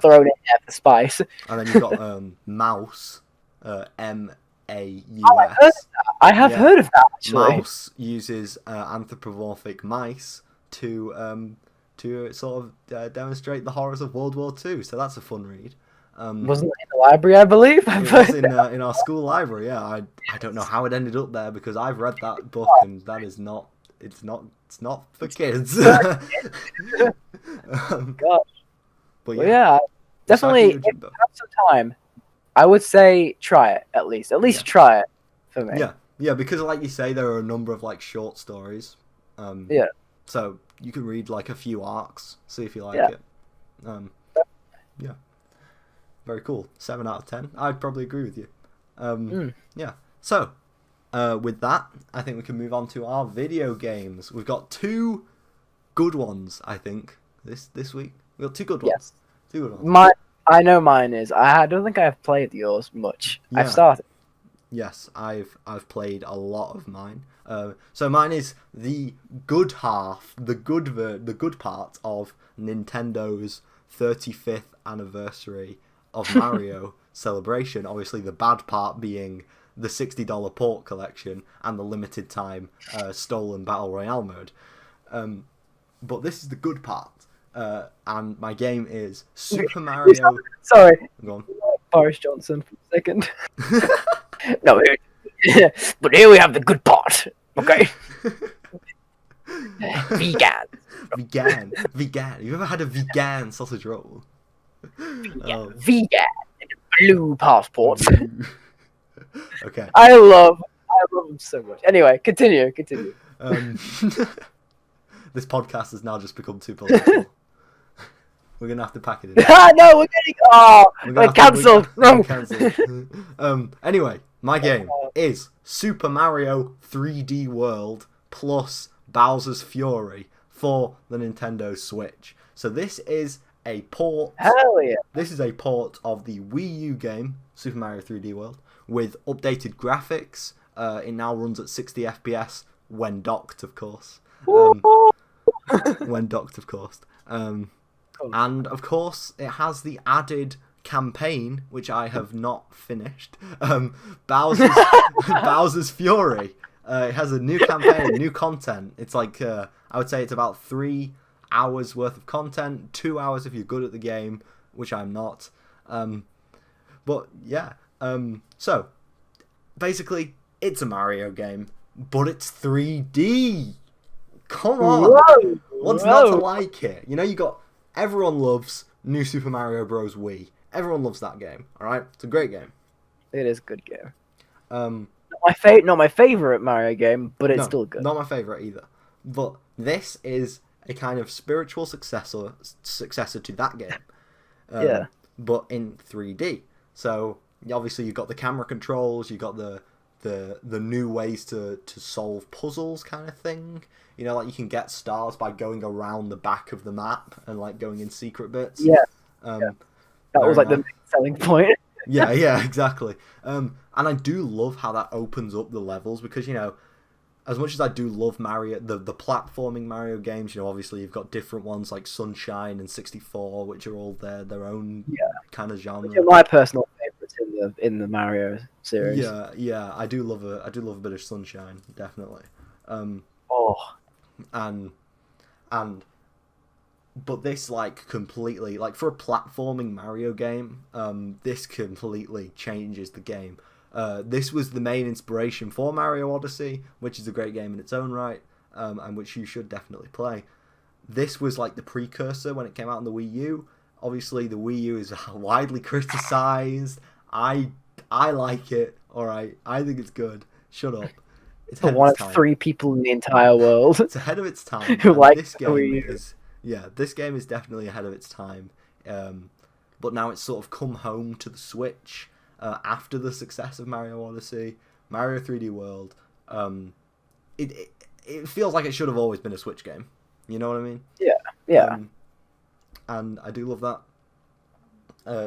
thrown in there for spice. And then you've got Mouse, MAUS. I have heard of that, actually. Mouse uses anthropomorphic mice to sort of demonstrate the horrors of World War II. So that's a fun read. Wasn't it in the library, I believe? It was in our school library. Yeah, I don't know how it ended up there because I've read that book and that is not. It's not for kids. Gosh. But yeah, definitely. If you have some time, I would say try it at least. At least try it for me. Yeah, because like you say, there are a number of like short stories. So you can read like a few arcs, see if you like it. Yeah, very cool. 7 out of 10. I'd probably agree with you. Yeah. So, with that, I think we can move on to our video games. We've got 2 good ones, I think, this week. We've got 2 good ones. Yes. 2 good ones. I know mine is. I don't think I've played yours much. Yeah. I've started. Yes, I've played a lot of mine. So mine is the good half, the good part of Nintendo's 35th anniversary of Mario celebration. Obviously, the bad part being the $60 port collection and the limited time stolen battle royale mode. But this is the good part, and my game is Super Mario. Sorry, Go on. Boris Johnson for a second. No, but here we have the good part. Okay. Vegan. You ever had a vegan sausage roll? Vegan. Blue passport. Okay. I love them so much. Anyway, continue. This podcast has now just become too political. We're gonna have to pack it in. No, we're cancelled. No. Anyway, my game is Super Mario 3D World plus Bowser's Fury for the Nintendo Switch. So this is a port. Hell yeah! This is a port of the Wii U game Super Mario 3D World with updated graphics. It now runs at 60 FPS when docked, of course. When docked, of course. And of course, it has the added campaign, which I have not finished. Bowser's Fury. It has a new campaign, new content. It's like I would say it's about 3 hours worth of content, 2 hours if you're good at the game, which I'm not. But yeah. So basically, it's a Mario game, but it's 3D. Come on, what's not to like it? You know, everyone loves New Super Mario Bros. Wii. Everyone loves that game. All right, it's a great game. It is a good game. Not my favorite Mario game, but it's still good. Not my favorite either. But this is a kind of spiritual successor to that game. But in 3D. So obviously you've got the camera controls, you've got the new ways to solve puzzles kind of thing. You know, like you can get stars by going around the back of the map and like going in secret bits. That was like the main selling point. yeah, exactly. And I do love how that opens up the levels because, you know, as much as I do love Mario, the platforming Mario games, you know, obviously you've got different ones like Sunshine and 64, which are all their own kind of genre. Which are my personal favorites in the Mario series. Yeah, I do love a bit of Sunshine, definitely. But this like completely, like for a platforming Mario game, this completely changes the game. This was the main inspiration for Mario Odyssey, which is a great game in its own right, and which you should definitely play. This was like the precursor when it came out on the Wii U. Obviously, the Wii U is widely criticized. I like it. All right, I think it's good. Shut up. It's one of 3 people in the entire world. It's ahead of its time. Who like this game is. Yeah, this game is definitely ahead of its time. But now it's sort of come home to the Switch after the success of Mario Odyssey, Mario 3D World. It feels like it should have always been a Switch game. You know what I mean? Yeah. And I do love that.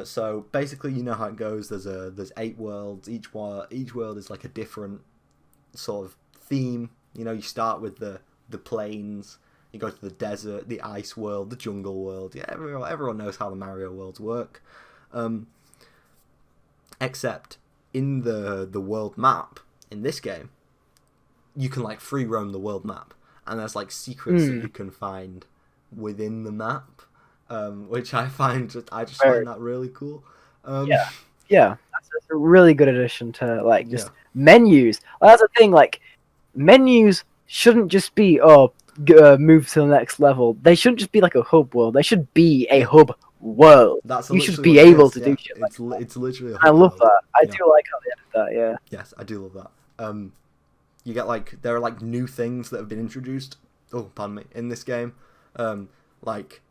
So basically, you know how it goes. There's 8 worlds. Each world is like a different sort of theme. You know, you start with the plains. You go to the desert, the ice world, the jungle world. Yeah, everyone knows how the Mario worlds work. Except in the world map in this game, you can like free roam the world map, and there's like secrets that you can find within the map, which I find find that really cool. That's a really good addition to like just menus. Well, that's the thing. Like menus shouldn't just be move to the next level. They shouldn't just be like a hub world. They should be a hub world. You should be able to do shit. It's literally a hub I love world. that. I do like how they added that. Yeah. Yes, I do love that. You get like there are like new things that have been introduced. Oh, pardon me, in this game, like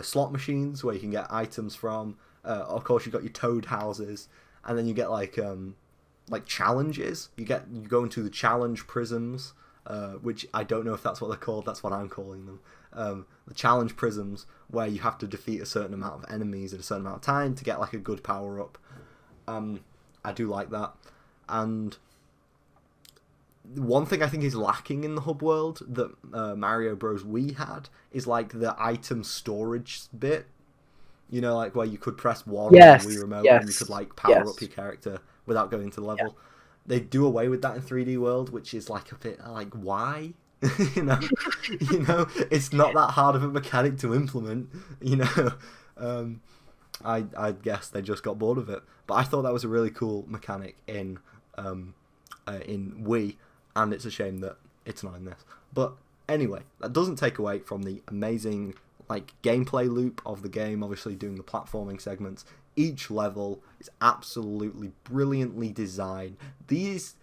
slot machines where you can get items from. Of course, you got your toad houses, and then you get like challenges. You go into the challenge prisms. Which I don't know if that's what they're called. That's what I'm calling them. The challenge prisms, where you have to defeat a certain amount of enemies in a certain amount of time to get like a good power up. I do like that. And one thing I think is lacking in the hub world that Mario Bros. Wii had is like the item storage bit. You know, like where you could press 1 on the Wii remote and you could like power up your character without going to the level. Yeah. They do away with that in 3D World, which is like a bit like, why? you know, it's not that hard of a mechanic to implement. You know, I guess they just got bored of it. But I thought that was a really cool mechanic in Wii, and it's a shame that it's not in this. But anyway, that doesn't take away from the amazing like gameplay loop of the game. Obviously, doing the platforming segments. Each level is absolutely brilliantly designed. This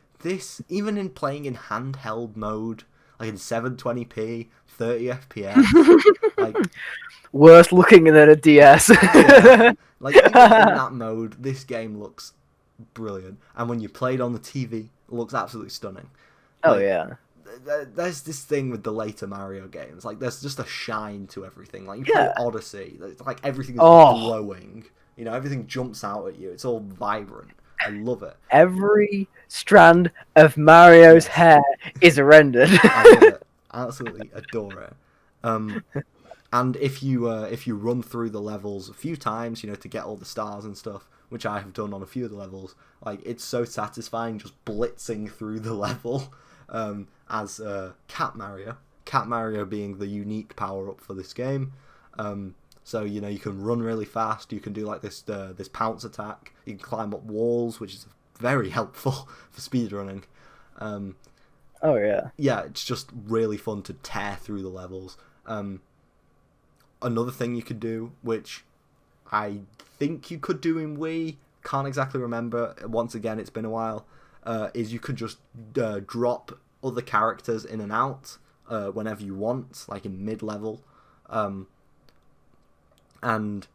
even in playing in handheld mode, like in 720p, 30 FPS, like worse looking than a DS. Like even in that mode, this game looks brilliant. And when you play it on the TV, it looks absolutely stunning. There's this thing with the later Mario games, like there's just a shine to everything. Like you play Odyssey, like everything is glowing. You know, everything jumps out at you. It's all vibrant. I love it. Every strand of Mario's hair is rendered. I love it. Absolutely adore it. And if you run through the levels a few times, to get all the stars and stuff, which I have done on a few of the levels, like it's so satisfying just blitzing through the level as Cat Mario. Cat Mario being the unique power up for this game. So you can run really fast. You can do like this pounce attack. You can climb up walls, which is very helpful for speedrunning. Oh yeah. Yeah, it's just really fun to tear through the levels. Another thing you could do, which I think you could do in Wii, can't exactly remember. Once again, it's been a while. Is you could just drop other characters in and out whenever you want, like in mid-level. And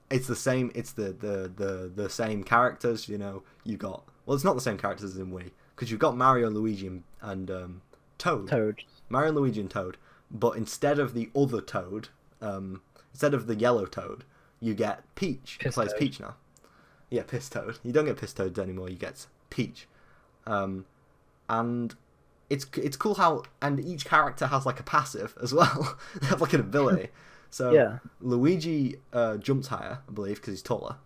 it's the same. It's the same characters. You got. Well, it's not the same characters as in Wii because you've got Mario, Luigi, and Toad. Mario, Luigi, and Toad. But instead of the other Toad, instead of the yellow Toad, you get Peach. Who plays Peach now? Yeah, Piss Toad. You don't get Piss Toads anymore. You get Peach. And it's cool how each character has like a passive as well. They have like an ability. So yeah. Luigi jumps higher, I believe, because he's taller.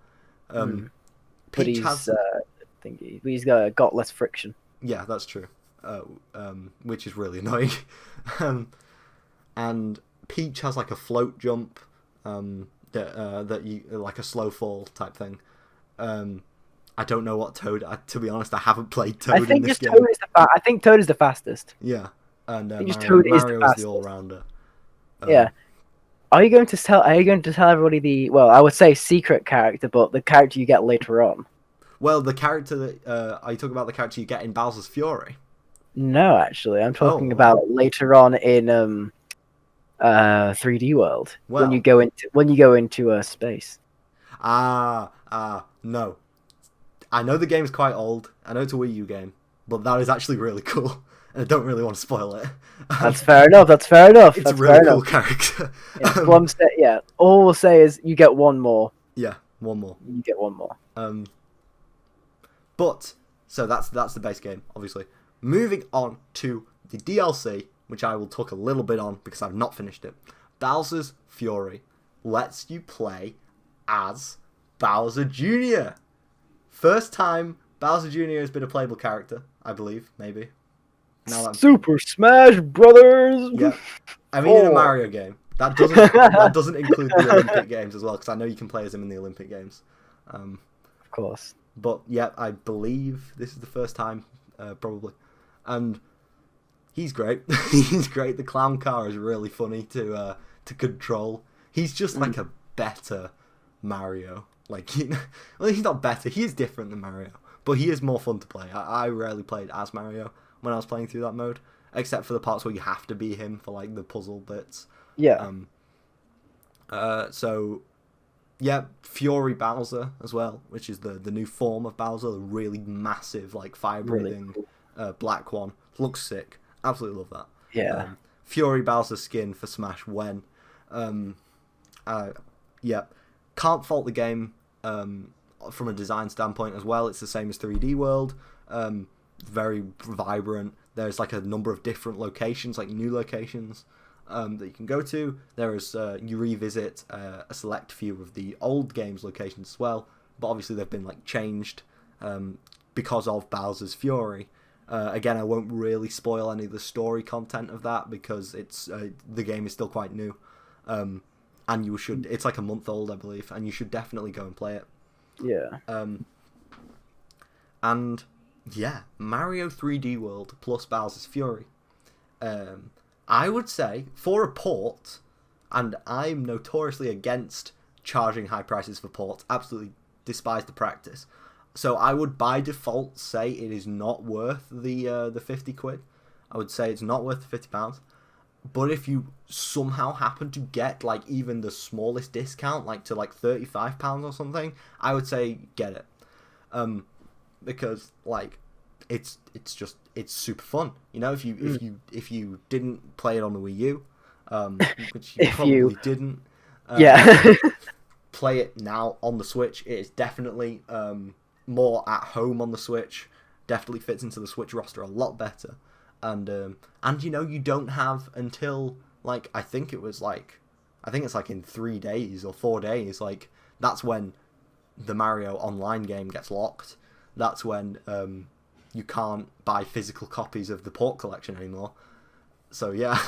Peach has. He's got less friction. Yeah, that's true. Which is really annoying. And Peach has like a float jump, that you like a slow fall type thing. I don't know what Toad. To be honest, I haven't played Toad in this game. I think Toad is the fastest. Yeah, and Mario is the all-rounder. Yeah. Are you going to tell everybody the? Well, I would say secret character, but the character you get later on. Well, the character that are you talking about? The character you get in Bowser's Fury? No, actually, I'm talking about later on in 3D World when you go into space. No. I know the game's quite old. I know it's a Wii U game, but that is actually really cool, and I don't really want to spoil it. That's fair enough. It's a really cool character. Yeah, all we'll say is you get one more. Yeah, one more. You get one more. But so that's the base game, obviously. Moving on to the DLC, which I will talk a little bit on because I've not finished it. Bowser's Fury lets you play as Bowser Jr. First time Bowser Jr. has been a playable character, I believe, maybe. Super Smash Brothers. Yeah, I mean in a Mario game. That doesn't include the Olympic games as well, because I know you can play as him in the Olympic games. Of course. But yeah, I believe this is the first time, probably, and he's great. He's great. The clown car is really funny to control. He's just like a better Mario. Like, well, he's not better. He is different than Mario, but he is more fun to play. I rarely played as Mario when I was playing through that mode, except for the parts where you have to be him for like the puzzle bits. Yeah. So, yeah, Fury Bowser as well, which is the new form of Bowser, the really massive, like fire-breathing black one. Looks sick. Absolutely love that. Yeah. Fury Bowser skin for Smash when. Yeah. Can't fault the game from a design standpoint as well. It's the same as 3D World. Very vibrant. There's like a number of different locations, like new locations that you can go to. There is you revisit a select few of the old games locations as well, but obviously they've been like changed because of Bowser's Fury. Again, I won't really spoil any of the story content of that because it's the game is still quite new. And you should. It's like a month old, I believe, and you should definitely go and play it. Yeah. And yeah, Mario 3D World plus Bowser's Fury. I would say for a port, and I'm notoriously against charging high prices for ports. Absolutely despise the practice. So I would by default say it is not worth the 50 quid. I would say it's not worth the £50. But if you somehow happen to get like even the smallest discount, like to like £35 or something, I would say get it, because like it's super fun. If you didn't play it on the Wii U, which you probably didn't, play it now on the Switch. It is definitely more at home on the Switch. Definitely fits into the Switch roster a lot better. and you don't have until like I think it's like in 3 days or 4 days. Like that's when the Mario online game gets locked. That's when you can't buy physical copies of the port collection anymore. So yeah,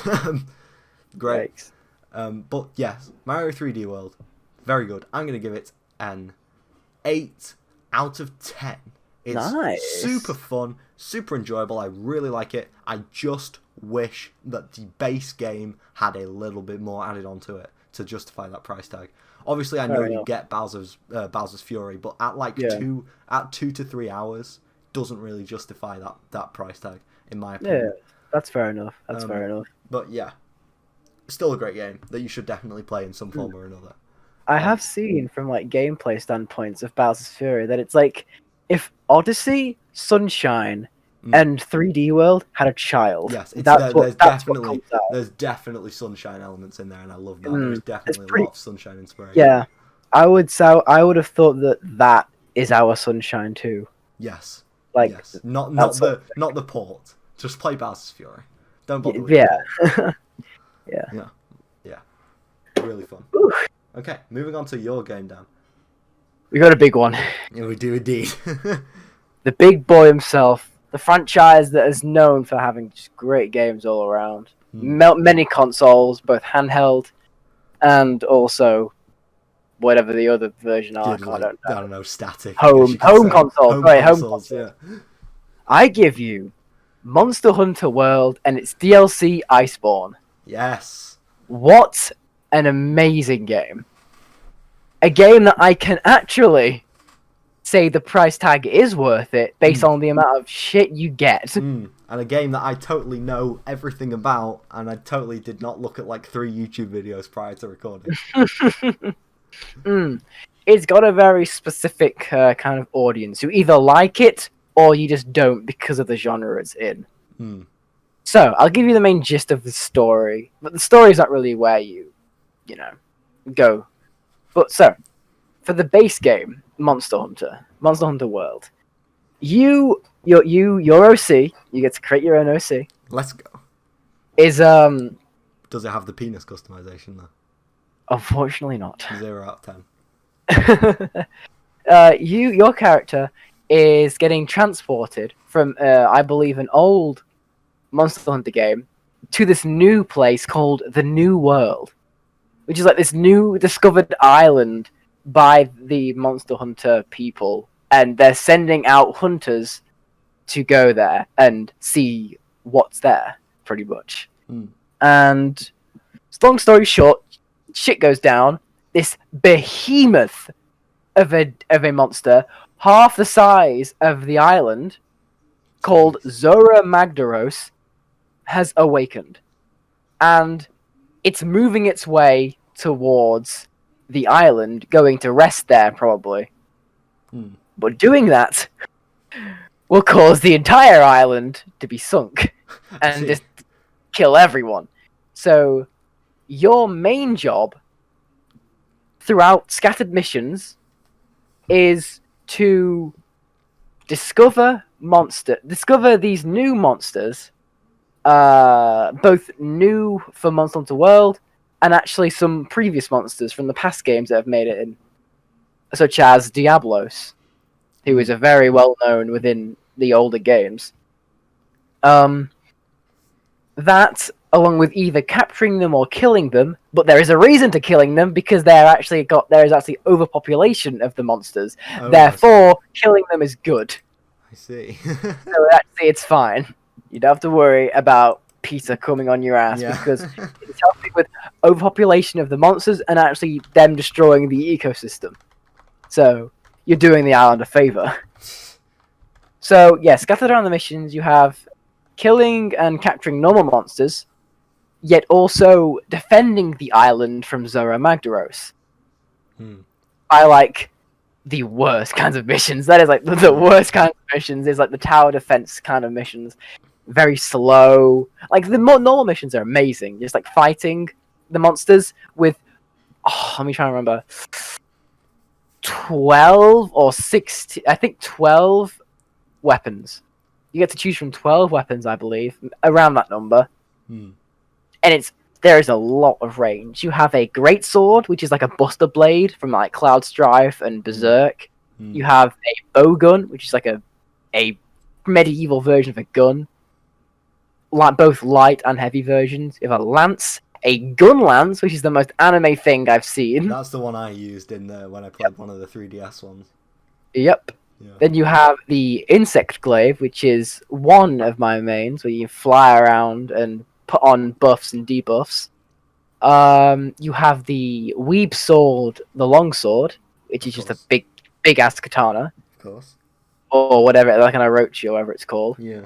great. But yes, Mario 3D World, very good. I'm gonna give it an 8 out of 10. It's nice. Super fun, super enjoyable. I really like it. I just wish that the base game had a little bit more added onto it to justify that price tag. Obviously, I know you get Bowser's Fury, but at like 2 to 3 hours doesn't really justify that price tag, in my opinion. Yeah, that's fair enough. Fair enough. But yeah, still a great game that you should definitely play in some form or another. I have seen from like gameplay standpoints of Bowser's Fury that it's like if Odyssey, Sunshine, and 3D World had a child. Yes, there's definitely Sunshine elements in there, and I love that. There's definitely a lot of Sunshine inspiration. Yeah, I would have thought that is our Sunshine too. Yes, like yes. Not the port. Just play Bowser's Fury. Don't bother with it. Yeah. Really fun. Ooh. Okay, moving on to your game, Dan. We got a big one. Yeah, we do indeed. The big boy himself. The franchise that is known for having just great games all around. Many consoles, both handheld and also whatever the other version are. I don't know, static. Home consoles. Home consoles, yeah. I give you Monster Hunter World and its DLC Iceborne. Yes. What an amazing game. A game that I can actually say the price tag is worth it based on the amount of shit you get. And a game that I totally know everything about, and I totally did not look at like 3 YouTube videos prior to recording. It's got a very specific kind of audience who either like it or you just don't because of the genre it's in. So, I'll give you the main gist of the story, but the story's not really where you go. But so, for the base game, Monster Hunter World, your OC, you get to create your own OC. Let's go. Does it have the penis customization though? Unfortunately not. 0 out of 10. Your character is getting transported from I believe an old Monster Hunter game to this new place called the New World, which is like this new discovered island by the Monster Hunter people, and they're sending out hunters to go there and see what's there, pretty much. And long story short, shit goes down. This behemoth of a monster, half the size of the island, called Zora Magdaros, has awakened, and it's moving its way towards the island, going to rest there probably. But doing that will cause the entire island to be sunk and just kill everyone. So your main job throughout scattered missions is to discover these new monsters, both new for Monster Hunter World and actually some previous monsters from the past games that have made it in, such as Diablos, who is a very well known within the older games. That, along with either capturing them or killing them, but there is a reason to killing them because there is actually overpopulation of the monsters. Therefore, killing them is good. I see. So actually, it's fine. You don't have to worry about Peter coming on your ass because it's helping with overpopulation of the monsters and actually them destroying the ecosystem. So you're doing the island a favor. So yeah, scattered around the missions, you have killing and capturing normal monsters, yet also defending the island from Zora Magdaros. I like the worst kinds of missions. That is like the worst kinds of missions. Is like the tower defense kind of missions. Very slow. Like the normal missions are amazing. Just like fighting the monsters with, let me try and remember, 12 or 16. I think 12 weapons. You get to choose from 12 weapons, I believe, around that number. Hmm. And there is a lot of range. You have a great sword, which is like a buster blade from like Cloud Strife and Berserk. You have a bow gun, which is like a medieval version of a gun. Like both light and heavy versions. You have a lance, a gun lance, which is the most anime thing I've seen. That's the one I used when I played one of the 3DS ones. Yep. Yeah. Then you have the insect glaive, which is one of my mains, where you fly around and put on buffs and debuffs. You have the Weeb sword, the long sword, which is just a big ass katana. Of course. Or whatever, like an orochi or whatever it's called. Yeah.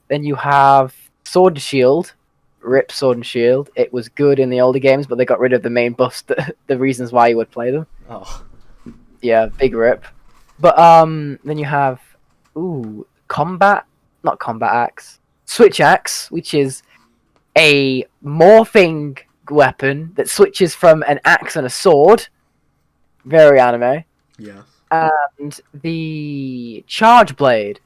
Then you have sword and shield, Rip sword and shield. It was good in the older games, but they got rid of the main buffs, the reasons why you would play them. Oh. Yeah, big rip. But then you have not combat axe, switch axe, which is a morphing weapon that switches from an axe and a sword. Very anime. Yeah. And the charge blade,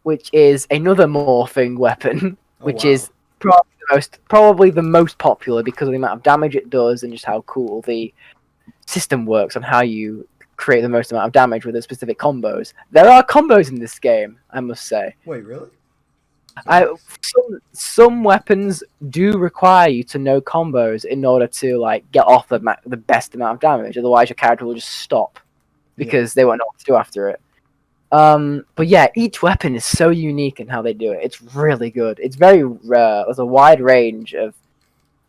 which is another morphing weapon, which is probably the most popular because of the amount of damage it does and just how cool the system works on how you create the most amount of damage with the specific combos. There are combos in this game, I must say. Wait, really? Some weapons do require you to know combos in order to like get off the best amount of damage. Otherwise, your character will just stop because they won't know what to do after it. But yeah, each weapon is so unique in how they do it. It's really good. It's very rare. There's a wide range of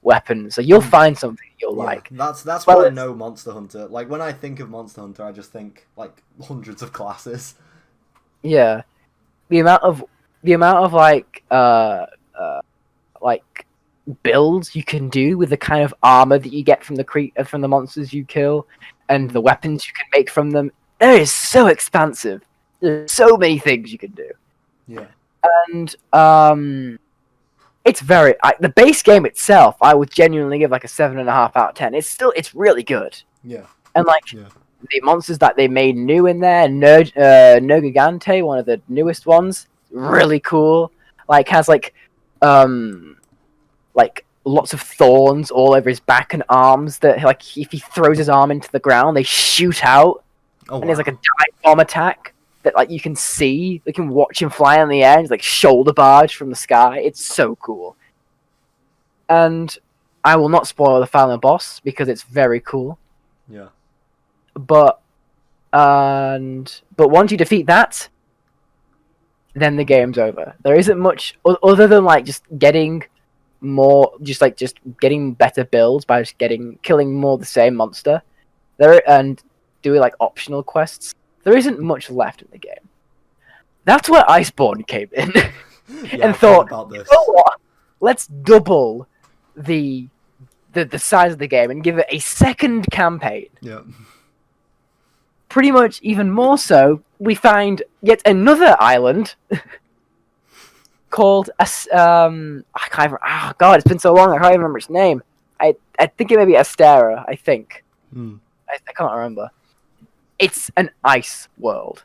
weapons, so you'll find something you'll like. That's why I know Monster Hunter. Like when I think of Monster Hunter, I just think like hundreds of classes. Yeah, the amount of like builds you can do with the kind of armor that you get from the monsters you kill, and the weapons you can make from them. It is so expansive. There's so many things you can do. Yeah. And it's very the base game itself. I would genuinely give like a 7.5 out of 10. It's really good. Yeah. And like the monsters that they made new in there, Nergigante, one of the newest ones, really cool. Like has like lots of thorns all over his back and arms that like if he throws his arm into the ground, they shoot out. Oh, and there's like a dive bomb attack that like you can see. You can watch him fly in the air. He's like shoulder barge from the sky. It's so cool. And I will not spoil the final boss because it's very cool. Yeah. But once you defeat that, then the game's over. There isn't much other than like just getting getting better builds by just killing more of the same monster. And doing like optional quests. There isn't much left in the game. That's where Iceborne came in and thought, about this. You know what? Let's double the size of the game and give it a second campaign. Yeah. Pretty much even more so, we find yet another island called I can't even, God, it's been so long I can't even remember its name. I think it may be Astera, I think. I can't remember. It's an ice world.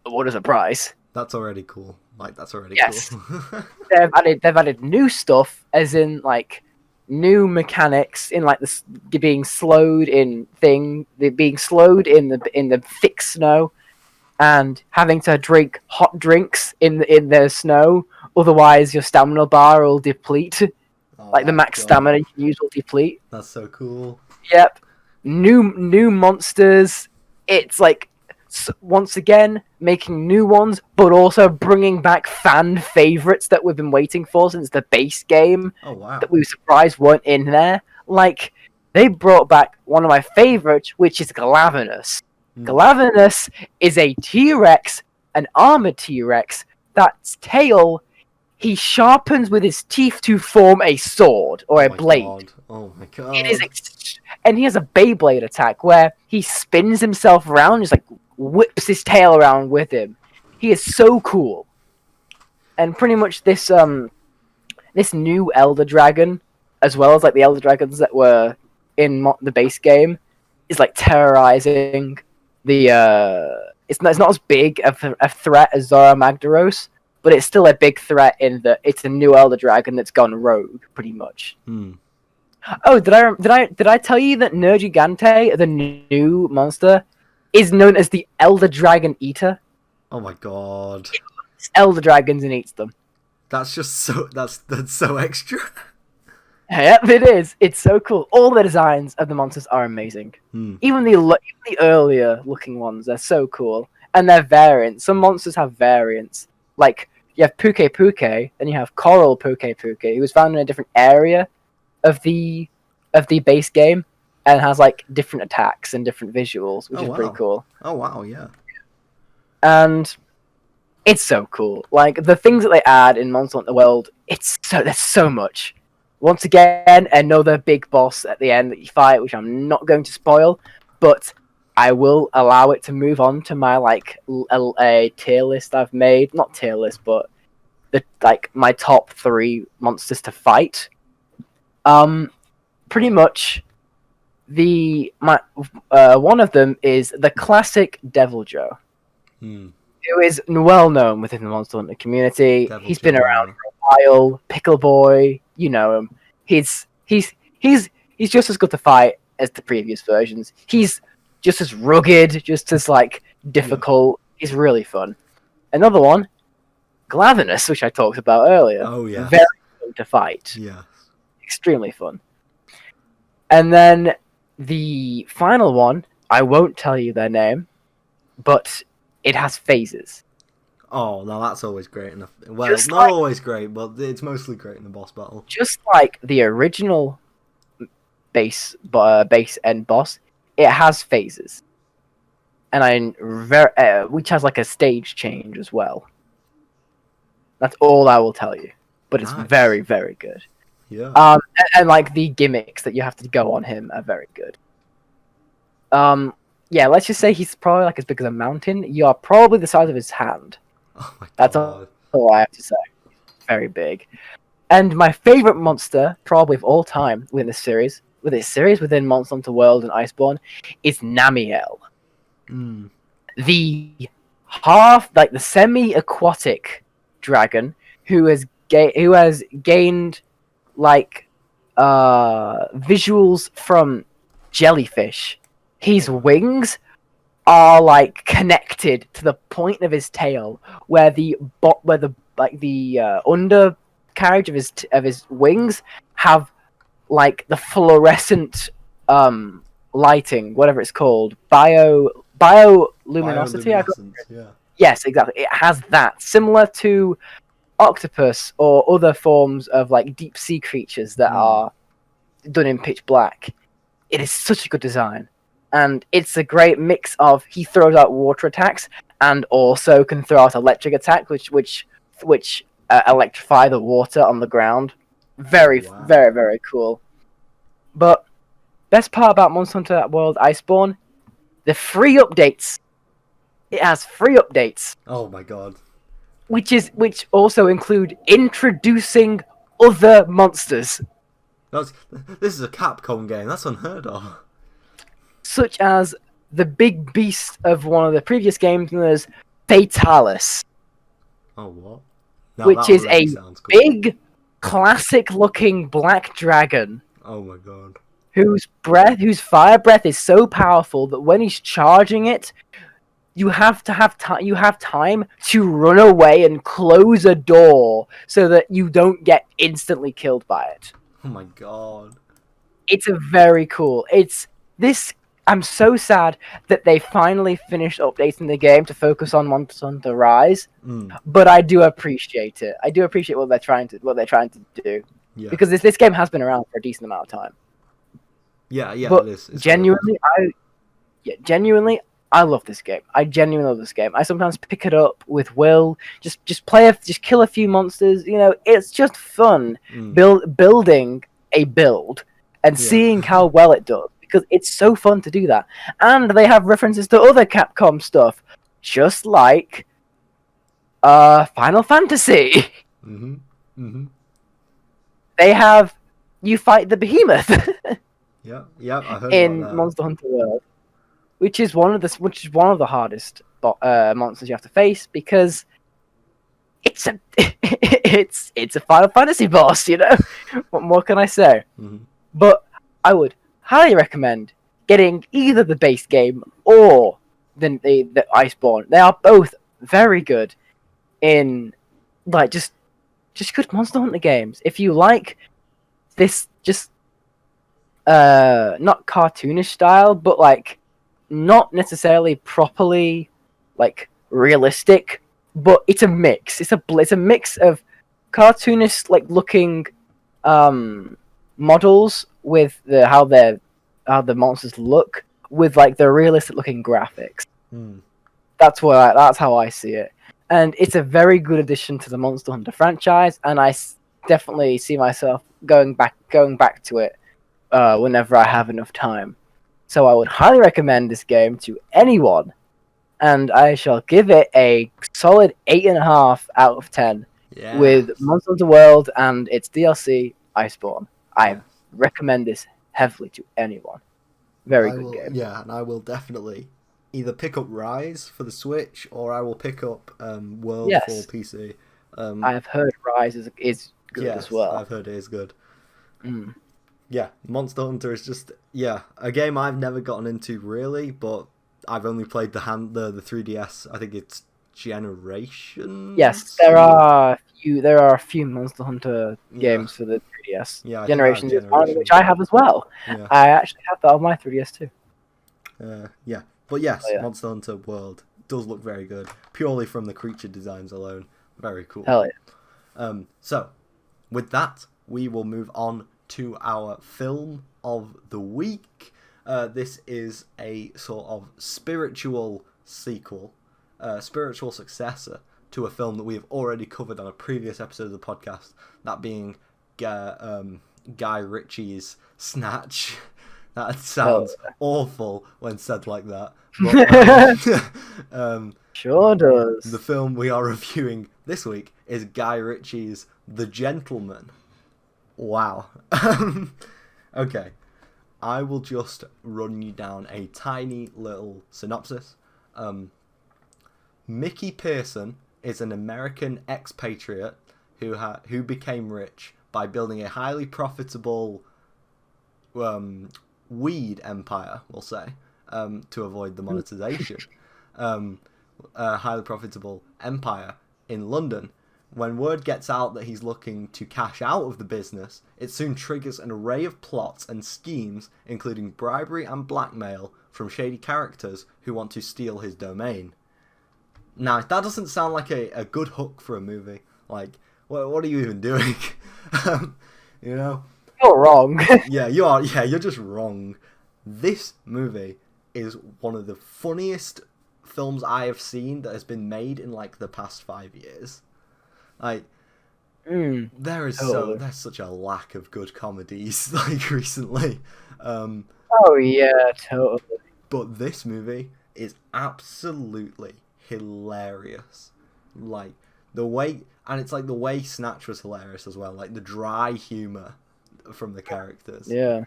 What a surprise! That's already cool. Like that's already cool. they've added new stuff, as in like new mechanics in like being slowed in the thick snow, and having to drink hot drinks in the snow. Otherwise, your stamina bar will deplete. Like the max stamina you can use will deplete. That's so cool. Yep. New monsters. It's like once again making new ones, but also bringing back fan favorites that we've been waiting for since the base game. Oh wow! That we were surprised weren't in there. Like they brought back one of my favorites, which is Glavenus. Glavenus is a T-Rex, an armored T-Rex. That's tail he sharpens with his teeth to form a sword or a blade. God. Oh my god! It is, and he has a Beyblade attack where he spins himself around, just like whips his tail around with him. He is so cool. And pretty much this new Elder Dragon, as well as like the Elder Dragons that were in the base game, is like terrorizing the it's not as big of a threat as Zora Magdaros, but it's still a big threat in that it's a new Elder Dragon that's gone rogue, pretty much. Oh, did I tell you that Nergigante, the new monster, is known as the Elder Dragon Eater? Oh my god. It's Elder Dragons and eats them. That's just so that's so extra. Yep, it is. It's so cool. All the designs of the monsters are amazing. Even the earlier looking ones, they're so cool. And they're variants. Some monsters have variants. Like, you have Puke Puke, then you have Coral Puke Puke, who was found in a different area of the base game, and has, like, different attacks and different visuals, which is pretty cool. Oh, wow, yeah. And it's so cool. Like, the things that they add in Monster Hunter World, there's so much. Once again, another big boss at the end that you fight, which I'm not going to spoil, but I will allow it to move on to my a tier list I've made. Not tier list, but my top 3 monsters to fight. Pretty much, one of them is the classic Devil Joe, who is well known within the Monster Hunter community. He's been around for a while. Pickle Boy. You know him. He's just as good to fight as the previous versions. He's just as rugged, just as difficult. He's really fun. Another one, Glavenus, which I talked about earlier. Oh yeah. Very fun to fight. Yeah. Extremely fun. And then the final one, I won't tell you their name, but it has phases. Oh, now that's always great enough. Well, it's not always great, but it's mostly great in the boss battle. Just like the original base end boss, it has phases, and which has a stage change as well. That's all I will tell you, but it's very, very good. Yeah. And the gimmicks that you have to go on him are very good. Yeah, let's just say he's probably as big as a mountain. You are probably the size of his hand. Oh my god. That's all I have to say. Very big. And my favorite monster, probably of all time within this series, within Monster Hunter World and Iceborne, is Namiel. The the semi-aquatic dragon who has gained visuals from jellyfish. His wings are connected to the point of his tail, where the undercarriage of his wings have the fluorescent lighting, whatever it's called, bioluminosity. Yeah. Yes, exactly. It has that, similar to octopus or other forms of deep sea creatures that are done in pitch black. It is such a good design. And it's a great mix of he throws out water attacks and also can throw out electric attacks, which electrify the water on the ground. Very, very, very cool. But best part about Monster Hunter World Iceborne, the free updates. It has free updates. Oh my god. Which also include introducing other monsters. This is a Capcom game. That's unheard of. Such as the big beast of one of the previous games, known as Fatalis. Oh, what? Which is a big, classic-looking black dragon. Oh my god. Whose fire breath is so powerful that when he's charging it, you have time to run away and close a door so that you don't get instantly killed by it. Oh my god. It's a very cool. I'm so sad that they finally finished updating the game to focus on Monster Hunter Rise, but I do appreciate it. I do appreciate what they're trying to do, because this game has been around for a decent amount of time. Yeah, but it is. Genuinely, I love this game. I genuinely love this game. I sometimes pick it up with Will, just kill a few monsters. It's just fun building a build and seeing how well it does. Because it's so fun to do that. And they have references to other Capcom stuff. Just like Final Fantasy. They have you fight the behemoth. yeah, I heard in about that. Monster Hunter World. Which is one of the hardest monsters you have to face, because it's a it's a Final Fantasy boss. What more can I say? Mhm. But I would highly recommend getting either the base game or the Iceborne. They are both very good in like just good Monster Hunter games. If you like this, just not cartoonish style, but like not necessarily properly like realistic, but it's a mix. It's a mix of cartoonish like looking models with how the monsters look with like the realistic looking graphics. Mm. That's how I see it, and it's a very good addition to the Monster Hunter franchise, and definitely see myself going back to it whenever I have enough time. So I would highly recommend this game to anyone, and I shall give it a solid 8.5 out of 10 with Yes. Monster Hunter World and its DLC Iceborne. I Yes. recommend this heavily to anyone. Very I good will, game. yeah, and I will definitely either pick up Rise for the Switch, or I will pick up World for Yes. PC. I have heard Rise is good Yes, as well. I've heard it is good. Mm. Yeah, Monster Hunter is just a game I've never gotten into really, but I've only played the 3DS. I think it's Generations. Yes, there are a few Monster Hunter games for the 3DS. Yeah, I think Generations that's is one, which Generations. I have as well. Yeah. I actually have that on my 3DS too. Yeah, but yes, Oh, yeah. Monster Hunter World does look very good, purely from the creature designs alone. Very cool. Hell yeah. So, with that, we will move on to our film of the week. This is a sort of spiritual sequel, spiritual successor to a film that we have already covered on a previous episode of the podcast, that being Guy Ritchie's Snatch. That sounds awful when said like that. But, sure does. the film we are reviewing this week is Guy Ritchie's The Gentleman. Wow. Okay. I will just run you down a tiny little synopsis. Mickey Pearson is an American expatriate who became rich by building a highly profitable weed empire, we'll say, to avoid the monetization. A highly profitable empire in London. When word gets out that he's looking to cash out of the business, it soon triggers an array of plots and schemes, including bribery and blackmail from shady characters who want to steal his domain. Now, that doesn't sound like a good hook for a movie. Like, what are you even doing? You know? You're wrong. Yeah, you are. Yeah, you're just wrong. This movie is one of the funniest films I have seen that has been made in like the past 5 years. Like, there's such a lack of good comedies like recently. Oh yeah, totally. But this movie is absolutely hilarious. Like the way Snatch was hilarious as well. Like the dry humor from the characters. Yeah.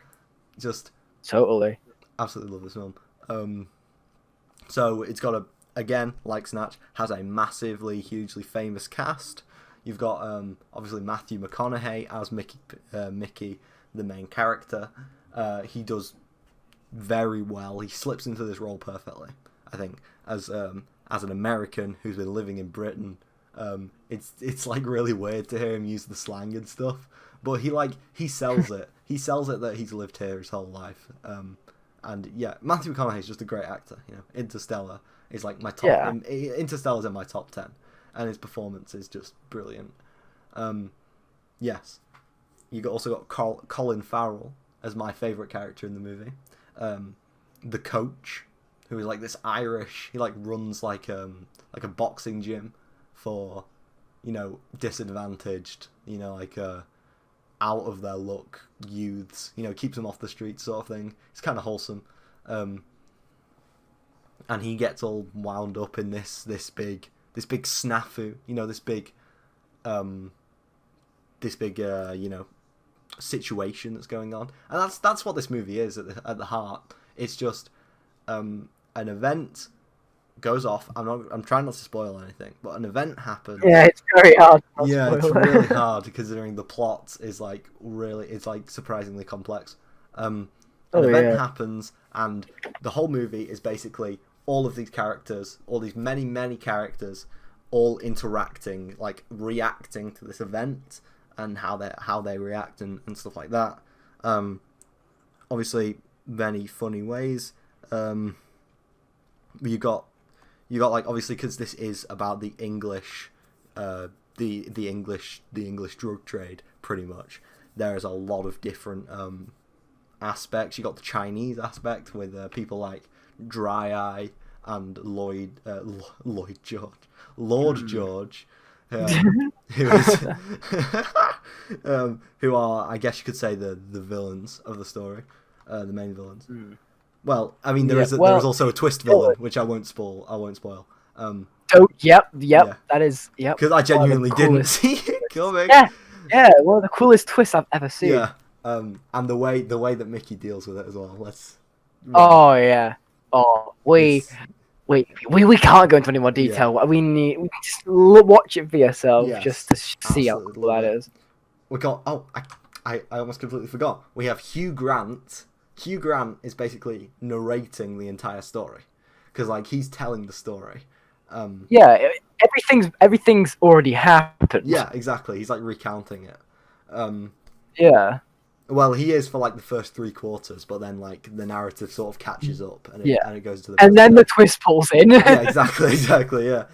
Just totally. Absolutely love this film. So it's got again, like Snatch, has a massively, hugely famous cast. You've got obviously Matthew McConaughey as Mickey, the main character. He does very well. He slips into this role perfectly, I think, as an American who's been living in Britain. It's like really weird to hear him use the slang and stuff, but he sells it. He sells it that he's lived here his whole life. And yeah, Matthew McConaughey is just a great actor. You know, Interstellar is like my top. Yeah. Interstellar's in my top 10, and his performance is just brilliant. Yes, you also got Colin Farrell as my favourite character in the movie. The coach, who is like this Irish. He like runs like a boxing gym for, you know, disadvantaged, you know, like out of their luck youths, you know, keeps them off the streets sort of thing. It's kind of wholesome. And he gets all wound up in this big snafu, you know, this big you know, situation that's going on. And that's what this movie is at the heart. It's just an event goes off. I'm trying not to spoil anything, but an event happens. Yeah, it's very hard. To Yeah, it's spoil it. really hard considering the plot is like it's like surprisingly complex. An event happens, and the whole movie is basically all of these characters, all these many characters, all interacting, like reacting to this event and how they react and stuff like that. Obviously, many funny ways. You got like, obviously, because this is about the English, the English drug trade, pretty much. There is a lot of different aspects. You got the Chinese aspect with people like Dry Eye and Lord George, who are, I guess you could say, the villains of the story, the main villains. Well, I mean, there is also a twist villain, which I won't spoil. Yep. That is because I genuinely didn't see it coming. Yeah, one of the coolest twists I've ever seen. Yeah, and the way that Mickey deals with it as well. Oh yeah. Oh, we can't go into any more detail. Yeah. We just watch it for yourself, just to see how cool that is. We got. Oh, I almost completely forgot. We have Hugh Grant. Hugh Grant is basically narrating the entire story, because like he's telling the story. Yeah, everything's already happened. Yeah, exactly. He's like recounting it. Yeah. Well, he is for like the first 3/4, but then like the narrative sort of catches up, and it goes to the. And then the twist pulls in. Yeah, exactly. Yeah.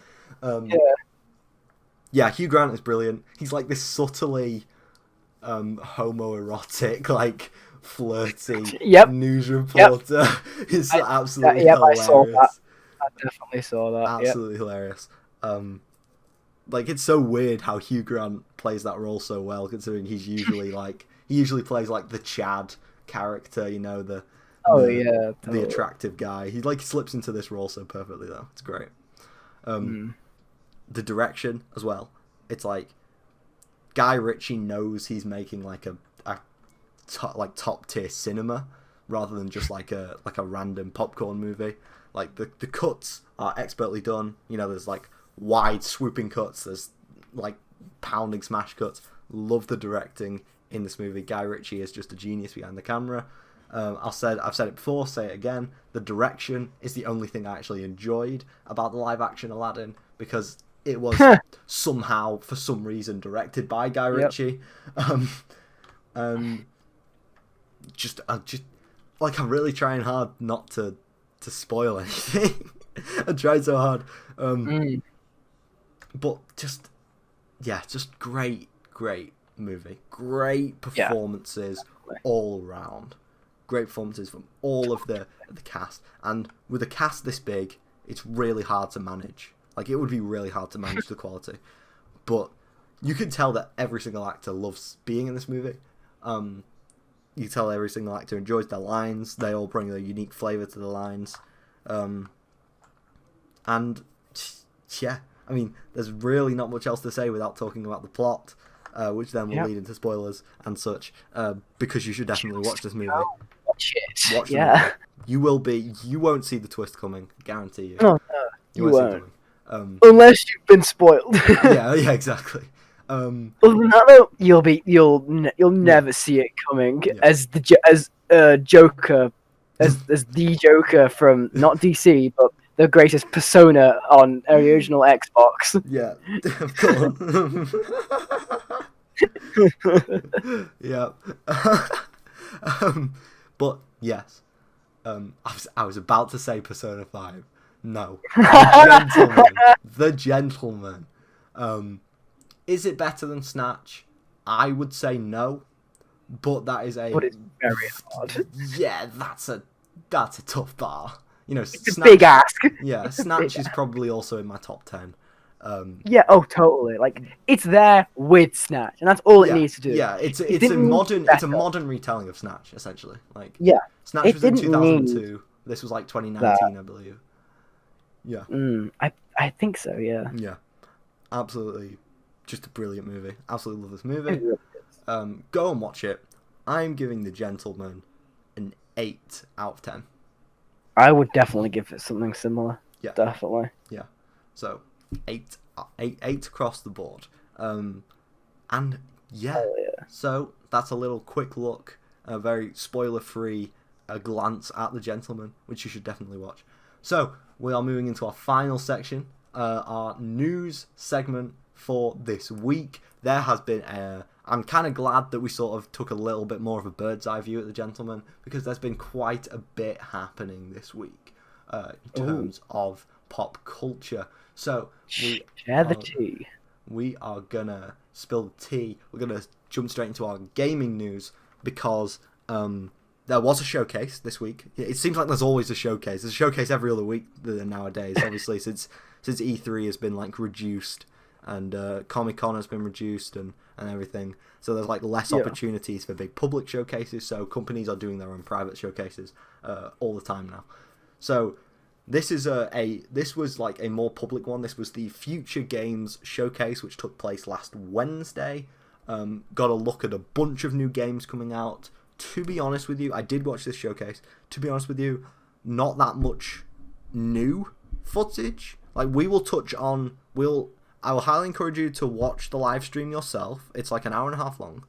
Yeah, Hugh Grant is brilliant. He's like this subtly homoerotic, like flirty news reporter. He's absolutely hilarious. I saw that. I definitely saw that. Absolutely hilarious. Like, it's so weird how Hugh Grant plays that role so well, considering he usually plays like the Chad character, you know, the attractive guy. He like slips into this role so perfectly though. It's great. The direction as well. It's like Guy Ritchie knows he's making like a top tier cinema rather than just like a random popcorn movie. Like the cuts are expertly done. You know, there's like wide swooping cuts. There's like pounding smash cuts. Love the directing in this movie. Guy Ritchie is just a genius behind the camera. I've said it before, say it again. The direction is the only thing I actually enjoyed about the live action Aladdin, because it was somehow, for some reason, directed by Guy Ritchie. Just like, I'm really trying hard not to spoil anything. I'm trying so hard. But just great movie. Great performances all round. Great performances from all of the cast. And with a cast this big, it's really hard to manage. Like, it would be really hard to manage the quality. But you can tell that every single actor loves being in this movie. You can tell every single actor enjoys their lines. They all bring a unique flavour to the lines. And, yeah, I mean, there's really not much else to say without talking about the plot, which then will lead into spoilers and such, because you should definitely watch this movie. Watch it. Watch the movie. You won't see the twist coming, guarantee you. No, you won't. See it coming. Unless you've been spoiled. yeah, exactly. Other than that, though, you'll never see it coming as the Joker, as the Joker from not DC, but the greatest persona on original Xbox. Yeah, of course. Yeah. But yes, I was about to say Persona 5. No, The Gentleman. Is it better than Snatch? I would say no, but that is But it's very hard. Yeah, that's a tough bar. You know, it's Snatch, a big ask. Yeah, Snatch is probably also in my top 10. Yeah, totally. Like, it's there with Snatch, and that's all it needs to do. Yeah, it's a modern retelling of Snatch, essentially. Like, Snatch was in 2002. This was like 2019, I believe. Yeah. I think so. Yeah. Yeah, absolutely, just a brilliant movie. Absolutely love this movie. Go and watch it. I'm giving The Gentleman an 8 out of 10. I would definitely give it something similar. Yeah. Definitely. Yeah. So 8 across the board. And yeah. Oh, yeah. So that's a little quick look, a very spoiler-free glance at The Gentleman, which you should definitely watch. So we are moving into our final section, our news segment for this week. There has been I'm kind of glad that we sort of took a little bit more of a bird's eye view at The Gentleman, because there's been quite a bit happening this week in terms of pop culture. So share the tea. We are gonna spill the tea. We're gonna jump straight into our gaming news, because there was a showcase this week. It seems like there's always a showcase. There's a showcase every other week nowadays. Obviously, since E3 has been like reduced, and Comic-Con has been reduced, and everything. So there's like less opportunities for big public showcases. So companies are doing their own private showcases all the time now. So this is this was like a more public one. This was the Future Games Showcase, which took place last Wednesday. Got a look at a bunch of new games coming out. To be honest with you, I did watch this showcase. To be honest with you, not that much new footage. Like, we will touch on... I will highly encourage you to watch the live stream yourself. It's like an hour and a half long.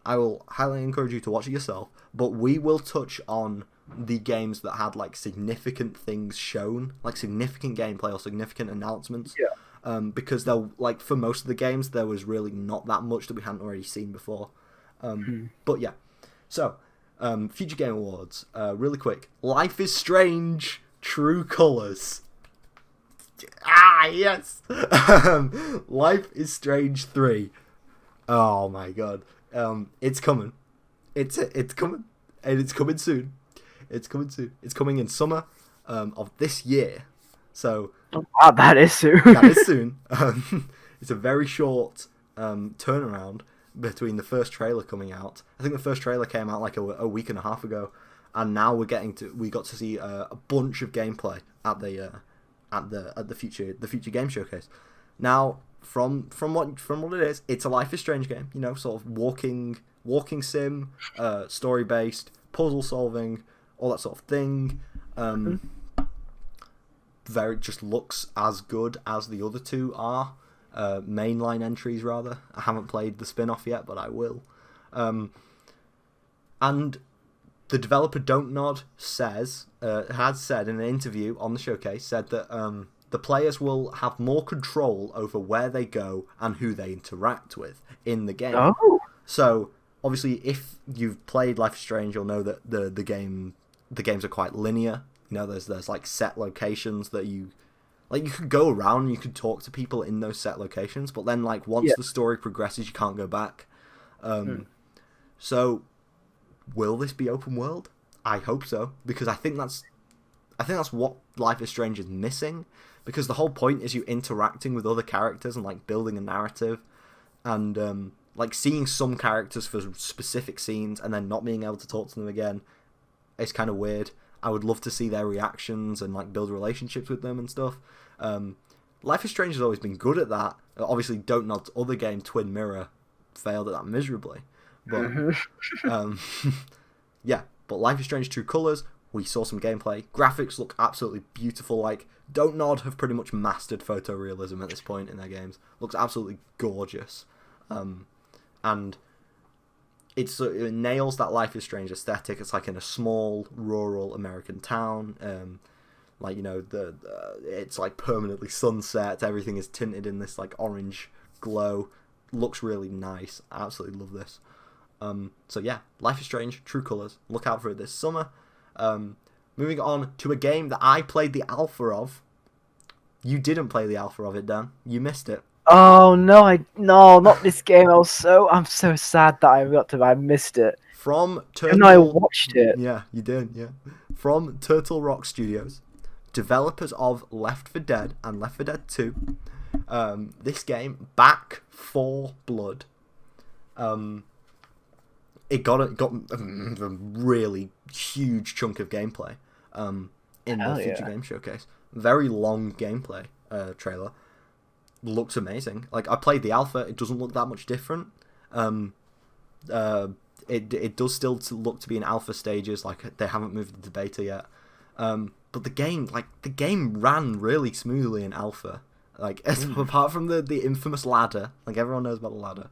I will highly encourage you to watch it yourself. But we will touch on the games that had like significant things shown, like significant gameplay or significant announcements. Yeah. Because there, like, for most of the games, there was really not that much that we hadn't already seen before. But yeah. So, Future Game Awards, really quick. Life is Strange, True Colors. Ah, yes! Life is Strange 3. Oh my god. It's coming. It's coming. And it's coming soon. It's coming in summer of this year. So... Wow, that is soon. That is soon. It's a very short turnaround between the first trailer coming out. I think the first trailer came out like a week and a half ago, and now we got to see a bunch of gameplay at the future game showcase. Now, from what it is, it's a Life is Strange game. You know, sort of walking sim, story based, puzzle solving, all that sort of thing. Very just looks as good as the other two are. Mainline entries, rather. I haven't played the spin-off yet, but I will. And the developer Don't Nod has said in an interview on the showcase, said that the players will have more control over where they go and who they interact with in the game. Oh. So, obviously, if you've played Life is Strange, you'll know that the games are quite linear. You know, there's like set locations that you could go around and you could talk to people in those set locations, but then like once the story progresses, you can't go back. So will this be open world? I hope so, because I think that's what Life is Strange is missing, because the whole point is you interacting with other characters and like building a narrative, and like seeing some characters for specific scenes and then not being able to talk to them again. It's kind of weird. I would love to see their reactions and like build relationships with them and stuff. Life is Strange has always been good at that. Obviously, Don't Nod's other game, Twin Mirror, failed at that miserably. But yeah. But Life is Strange True Colors, we saw some gameplay. Graphics look absolutely beautiful. Like, Don't Nod have pretty much mastered photorealism at this point in their games. Looks absolutely gorgeous. And it nails that Life is Strange aesthetic. It's like in a small rural American town. Like, you know, it's like permanently sunset. Everything is tinted in this like orange glow. Looks really nice. I absolutely love this. So yeah, Life is Strange, True Colors. Look out for it this summer. Moving on to a game that I played the alpha of. You didn't play the alpha of it, Dan. You missed it. Oh no, not this game. I'm so sad that I missed it. From Turtle... And I watched it. Yeah, you did, yeah. From Turtle Rock Studios, developers of Left 4 Dead and Left 4 Dead 2. This game, Back 4 Blood. It got a really huge chunk of gameplay in the Future Game Showcase. Very long gameplay trailer. Looks amazing. Like, I played the alpha. It doesn't look that much different. It does still look to be in alpha stages. Like, they haven't moved into beta yet. But but the game ran really smoothly in alpha. Like, apart from the infamous ladder, like everyone knows about the ladder,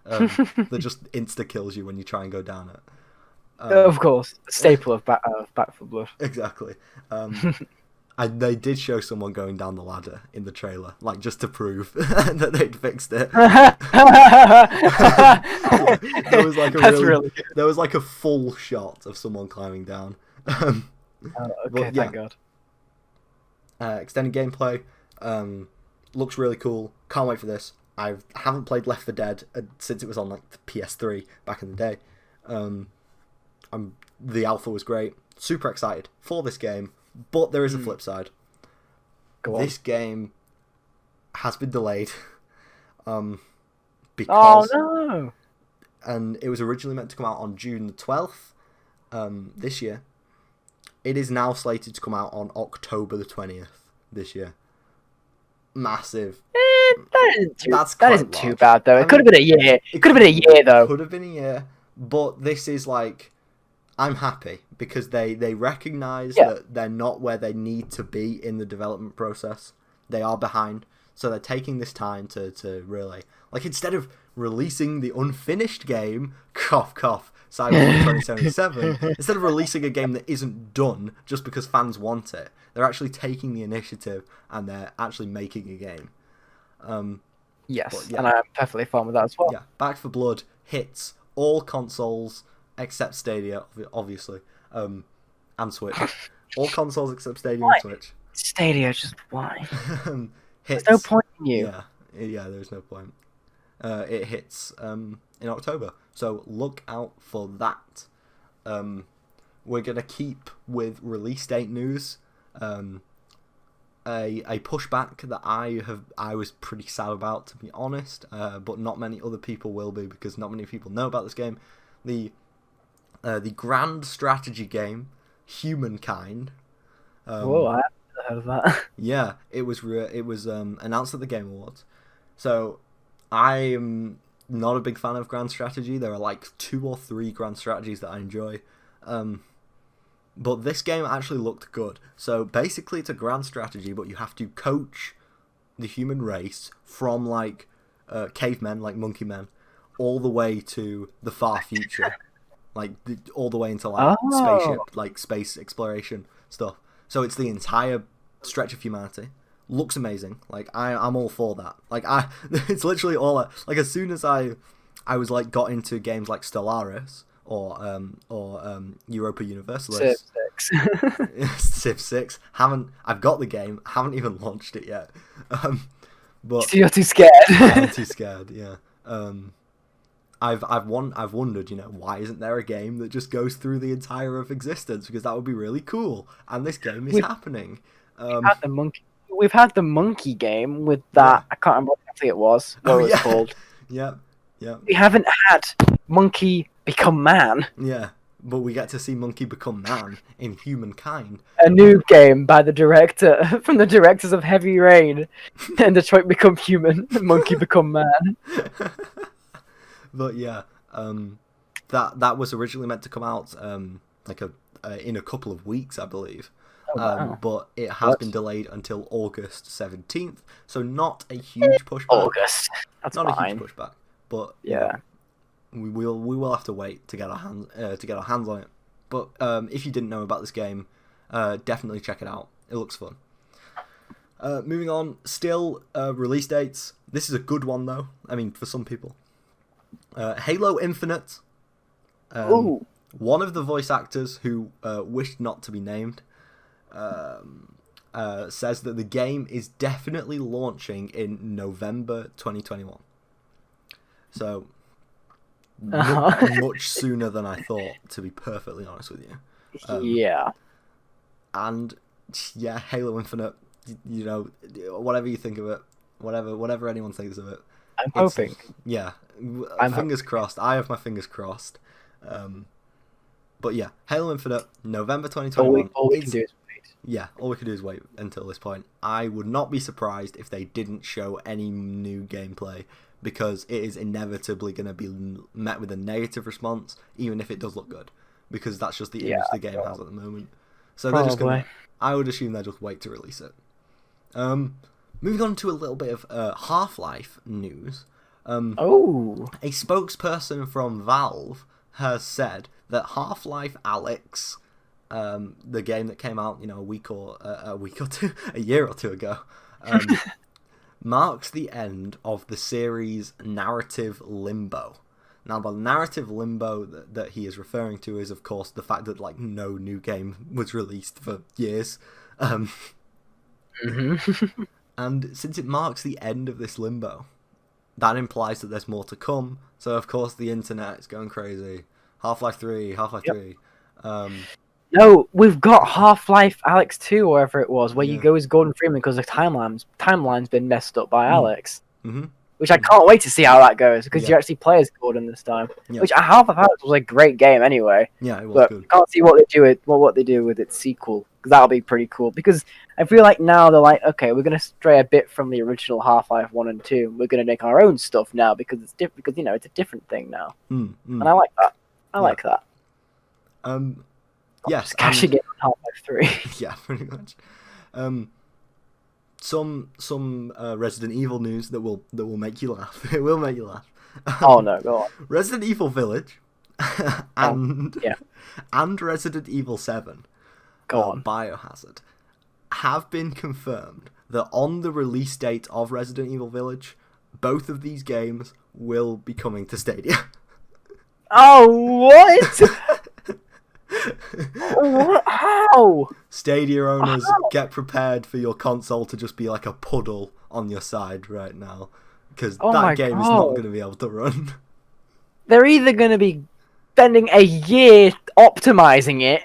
that just insta kills you when you try and go down it. Of course, a staple of Back for Blood. Exactly. They did show someone going down the ladder in the trailer, like just to prove that they'd fixed it. There was like there was like a full shot of someone climbing down. Okay, thank God. Extended gameplay looks really cool. Can't wait for this. I haven't played Left 4 Dead since it was on like the PS3 back in the day. The alpha was great. Super excited for this game. But there is a flip side. This game has been delayed. Because, no! And it was originally meant to come out on June the 12th this year. It is now slated to come out on October the 20th this year. Massive. That isn't too bad, though. It could have been a year. It could have been a year, though. Could have been a year. But this is like... I'm happy because they recognise that they're not where they need to be in the development process. They are behind. So they're taking this time to really... Like, instead of releasing the unfinished game, cough, cough, Cyberpunk 2077, instead of releasing a game that isn't done just because fans want it, they're actually taking the initiative and they're actually making a game. Yes, and I'm perfectly fine with that as well. Yeah, Back 4 Blood hits all consoles... except Stadia, obviously, and Switch. All consoles except Stadia and Switch. Stadia, just why? Hits, There's no point in you. Yeah, there's no point. It hits in October, so look out for that. We're gonna keep with release date news. A pushback that I was pretty sad about, to be honest, but not many other people will be because not many people know about this game. The grand strategy game, Humankind. Whoa, I haven't heard of that. Yeah, it was announced at the Game Awards. So I am not a big fan of grand strategy. There are like 2 or 3 grand strategies that I enjoy. But this game actually looked good. So basically it's a grand strategy, but you have to coach the human race from like cavemen, like monkey men, all the way to the far future. Like, all the way into, like, spaceship, like, space exploration stuff. So it's the entire stretch of humanity. Looks amazing. Like, I'm all for that. Like, it's literally all... Like, as soon as I was, like, got into games like Stellaris or Europa Universalis... Civ 6. I've got the game. Haven't even launched it yet. But you're too scared. I'm too scared, yeah. I've wondered, why isn't there a game that just goes through the entire of existence? Because that would be really cool. And this game is happening. We've had the monkey game with that. I can't remember what exactly it was. What it was called. Yeah. We haven't had Monkey Become Man. Yeah, but we get to see Monkey Become Man in Humankind. A new game by the director from the directors of Heavy Rain and Detroit Become Human. Monkey Become Man. But yeah, that was originally meant to come out in a couple of weeks, I believe. Oh, wow. But it has been delayed until August 17th, so not a huge pushback. August, that's not fine. A huge pushback, but yeah, we will have to wait to get our hands on it. But if you didn't know about this game, definitely check it out. It looks fun. Moving on, still release dates. This is a good one though. I mean, for some people. Halo Infinite. One of the voice actors who wished not to be named says that the game is definitely launching in November 2021. So much sooner than I thought, to be perfectly honest with you. Yeah. And yeah, Halo Infinite. Whatever you think of it, whatever anyone thinks of it. I'm hoping. Yeah, fingers crossed. I have my fingers crossed. But yeah, Halo Infinite, November 2021. All we can do is wait. Yeah, all we can do is wait until this point. I would not be surprised if they didn't show any new gameplay, because it is inevitably going to be met with a negative response, even if it does look good, because that's just the image the game has at the moment. So they're just gonna. I would assume they'll just wait to release it. Moving on to a little bit of Half-Life news. A spokesperson from Valve has said that Half-Life Alyx, the game that came out, a year or two ago, marks the end of the series' narrative limbo. Now, the narrative limbo that he is referring to is, of course, the fact that no new game was released for years. And since it marks the end of this limbo, that implies that there's more to come. So, of course, the internet is going crazy. Half-Life 3. No, we've got Half-Life Alyx 2, or whatever it was, where you go as Gordon Freeman because the timeline's been messed up by Alex. Which I can't wait to see how that goes, because you actually play as Gordon this time. Which Half-Life Alyx was a great game anyway. Yeah, it was but good. I can't see what they do with its sequel, because that'll be pretty cool. Because I feel like now they're like, okay, we're going to stray a bit from the original Half-Life 1 and 2. We're going to make our own stuff now, because it's different. Because it's a different thing now, and I like that. I like that. Yes, cashing in on Half-Life 3. Yeah, pretty much. Some Resident Evil news that will make you laugh. It will make you laugh. Oh no, go on. Resident Evil Village and Resident Evil 7, Biohazard, have been confirmed that on the release date of Resident Evil Village, both of these games will be coming to Stadia. Oh, what? What? How? Stadia owners, get prepared for your console to just be like a puddle on your side right now, because that game is not going to be able to run. They're either going to be spending a year optimizing it,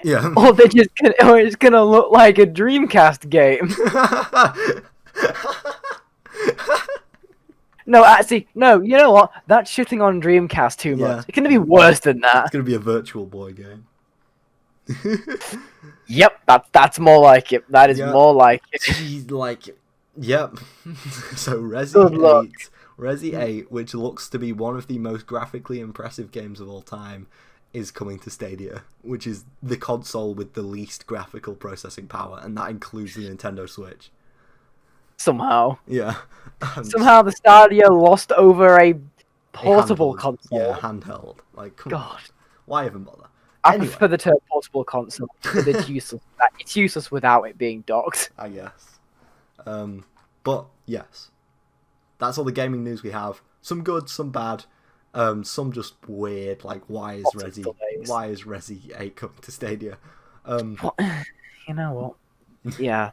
or it's going to look like a Dreamcast game. No, actually, no. You know what? That's shitting on Dreamcast too much. It's going to be worse than that. It's going to be a Virtual Boy game. Yep, that's more like it. That is more like it. Yep. So Resi 8, which looks to be one of the most graphically impressive games of all time, is coming to Stadia, which is the console with the least graphical processing power, and that includes the Nintendo Switch. Somehow. Yeah. Somehow the Stadia lost over a portable console. Yeah, handheld. Come on. Why even bother? I prefer the term portable console, but it's useless. It's useless without it being docked, I guess. But yes, that's all the gaming news we have. Some good, some bad, some just weird. Why is Resi 8 coming to Stadia? You know what? Yeah.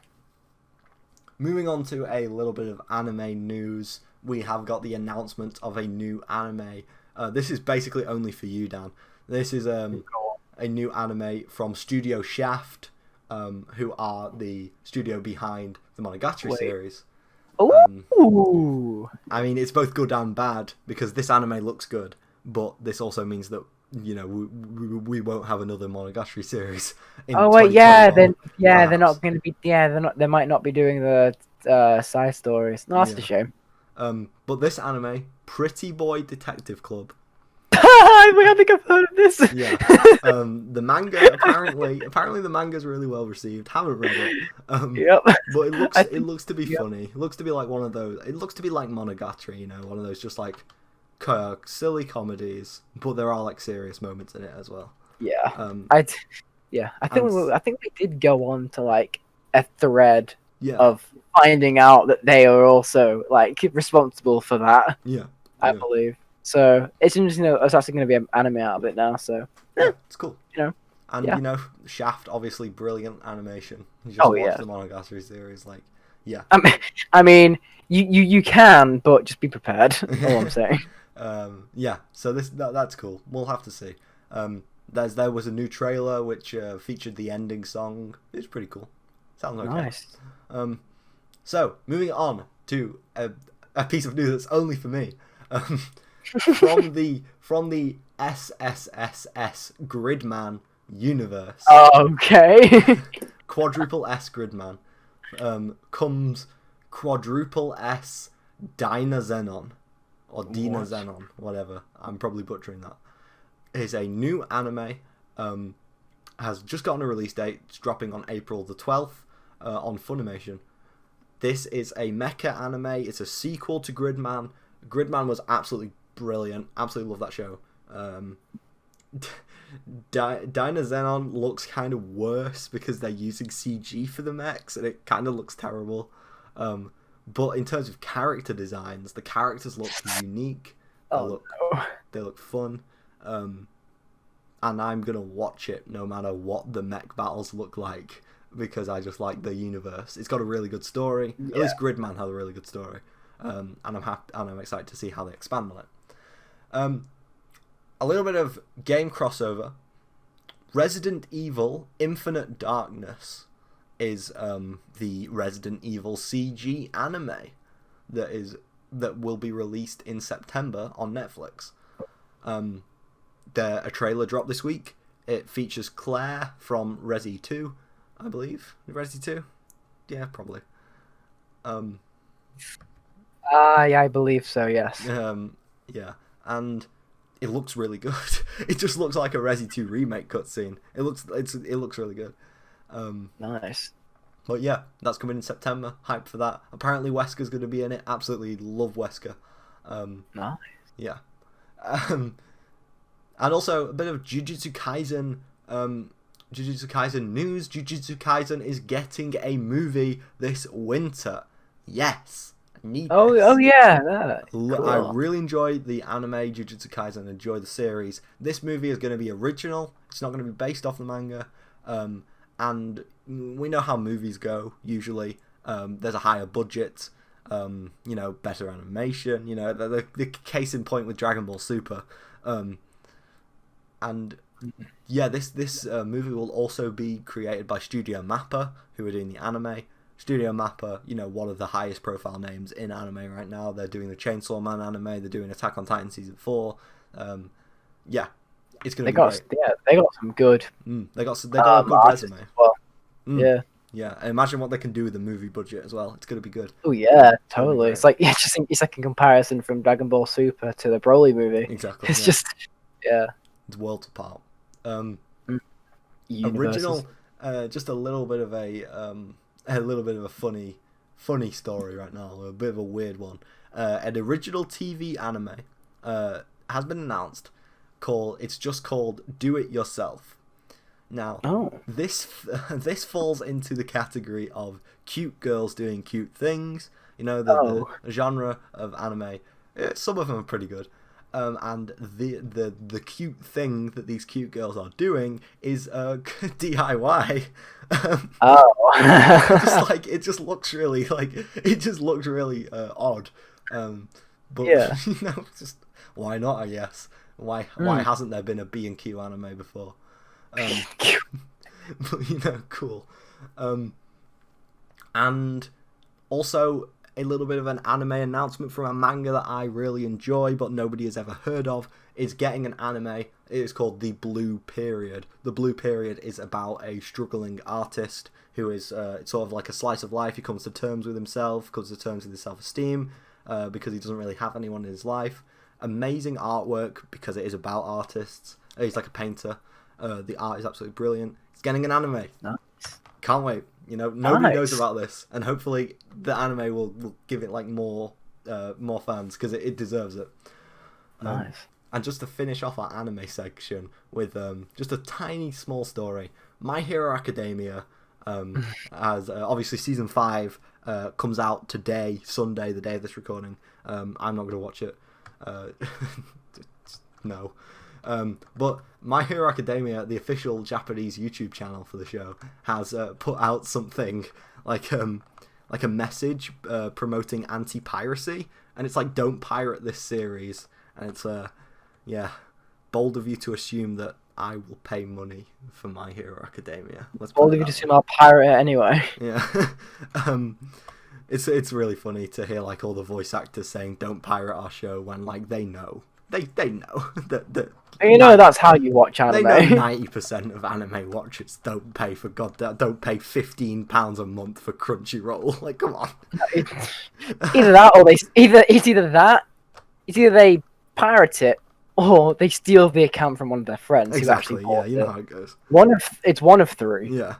Moving on to a little bit of anime news, we have got the announcement of a new anime. This is basically only for you, Dan. This is a new anime from Studio Shaft, who are the studio behind the Monogatari series. Ooh! I mean, it's both good and bad, because this anime looks good, but this also means that, we won't have another Monogatari series in 2021. They're not going to be. They might not be doing the side stories. No, that's a shame. But this anime, Pretty Boy Detective Club. I think I've heard of this. Yeah. The manga apparently the manga's really well received. Haven't read it. Yep. But it looks to be funny. It looks to be like one of those. It looks to be like Monogatari, one of those just silly comedies, but there are serious moments in it as well. Yeah. I think we did go on to a thread of finding out that they are also responsible for that. Yeah. I believe. So it's interesting. It's actually going to be an anime out of it now. So it's cool. And Shaft, obviously brilliant animation. You just watch the Monogatari series, I mean, you can, but just be prepared. All I'm saying. So that's cool. We'll have to see. There was a new trailer which featured the ending song. It's pretty cool. Sounds okay. Nice. So moving on to a piece of news that's only for me. From the SSSS Gridman universe. Okay. Quadruple S Gridman. Comes Quadruple S Dynazenon. Or Dynazenon, whatever. I'm probably butchering that. It's a new anime has just gotten a release date. It's dropping on April the 12th on Funimation. This is a mecha anime. It's a sequel to Gridman. Gridman was absolutely brilliant. Absolutely love that show. Dynazenon looks kind of worse because they're using CG for the mechs, and it kind of looks terrible. But in terms of character designs, the characters look unique. They look fun. And I'm gonna watch it no matter what the mech battles look like, because I just like the universe. It's got a really good story. Yeah. At least Gridman has a really good story. And I'm excited to see how they expand on it. A little bit of game crossover. Resident Evil Infinite Darkness is the Resident Evil CG anime that will be released in September on Netflix. A trailer dropped this week. It features Claire from Resi 2, I believe. Resi 2? Yeah, probably. Yeah, I believe so, yes. Yeah, and it looks really good. It just looks like a Resi 2 remake cutscene. It looks really good. Nice. But yeah, that's coming in September. Hyped for that. Apparently Wesker's going to be in it. Absolutely love Wesker. Nice. Yeah. And also a bit of Jujutsu Kaisen news. Jujutsu Kaisen is getting a movie this winter. Yes. Oh yeah. Cool. I really enjoyed the anime Jujutsu Kaisen. Enjoy the series. This movie is going to be original. It's not going to be based off the manga. And we know how movies go usually. There's a higher budget. Better animation. The case in point with Dragon Ball Super. And yeah, this movie will also be created by Studio Mappa, who are doing the anime. Studio Mappa, one of the highest profile names in anime right now. They're doing the Chainsaw Man anime. They're doing Attack on Titan season 4. Yeah, it's gonna be great. Yeah, they got some good. They got a good resume. Well. Yeah. Yeah, and imagine what they can do with the movie budget as well. It's gonna be good. Oh yeah, totally. It's like it's like a comparison from Dragon Ball Super to the Broly movie. Exactly. It's just it's worlds apart. Original, just a little bit of a funny story right now, a bit of a weird one. An original TV anime has been announced. It's just called Do It Yourself. Now, this falls into the category of cute girls doing cute things. The genre of anime. Some of them are pretty good. And the cute thing that these cute girls are doing is DIY. It just looks really odd. But yeah. Just why not? I guess why hasn't there been a B&Q anime before? But cool. And also a little bit of an anime announcement from a manga that I really enjoy but nobody has ever heard of is getting an anime. It is called The Blue Period. The Blue Period is about a struggling artist who is it's sort of like a slice of life. He comes to terms with himself, comes to terms with his self-esteem because he doesn't really have anyone in his life. Amazing artwork because it is about artists. He's like a painter. The art is absolutely brilliant. It's getting an anime. Nice. Can't wait. Nobody knows about this, and hopefully the anime will give it like more fans because it deserves it. Nice. And just to finish off our anime section with just a tiny small story. My Hero Academia has obviously season 5 comes out today, Sunday, the day of this recording. I'm not going to watch it. No. But My Hero Academia, the official Japanese YouTube channel for the show, has put out something like a message promoting anti-piracy, and it's like, don't pirate this series, and it's bold of you to assume that I will pay money for My Hero Academia. Bold of you to assume I'll pirate it anyway. Yeah. It's really funny to hear like all the voice actors saying don't pirate our show when like they know that that's how you watch anime. They know 90% of anime watchers don't pay for don't pay £15 a month for Crunchyroll. Like, come on. Either that, or it's either they pirate it, or they steal the account from one of their friends who Exactly. actually Yeah, bought you know it. how it goes. It's one of three. Yeah.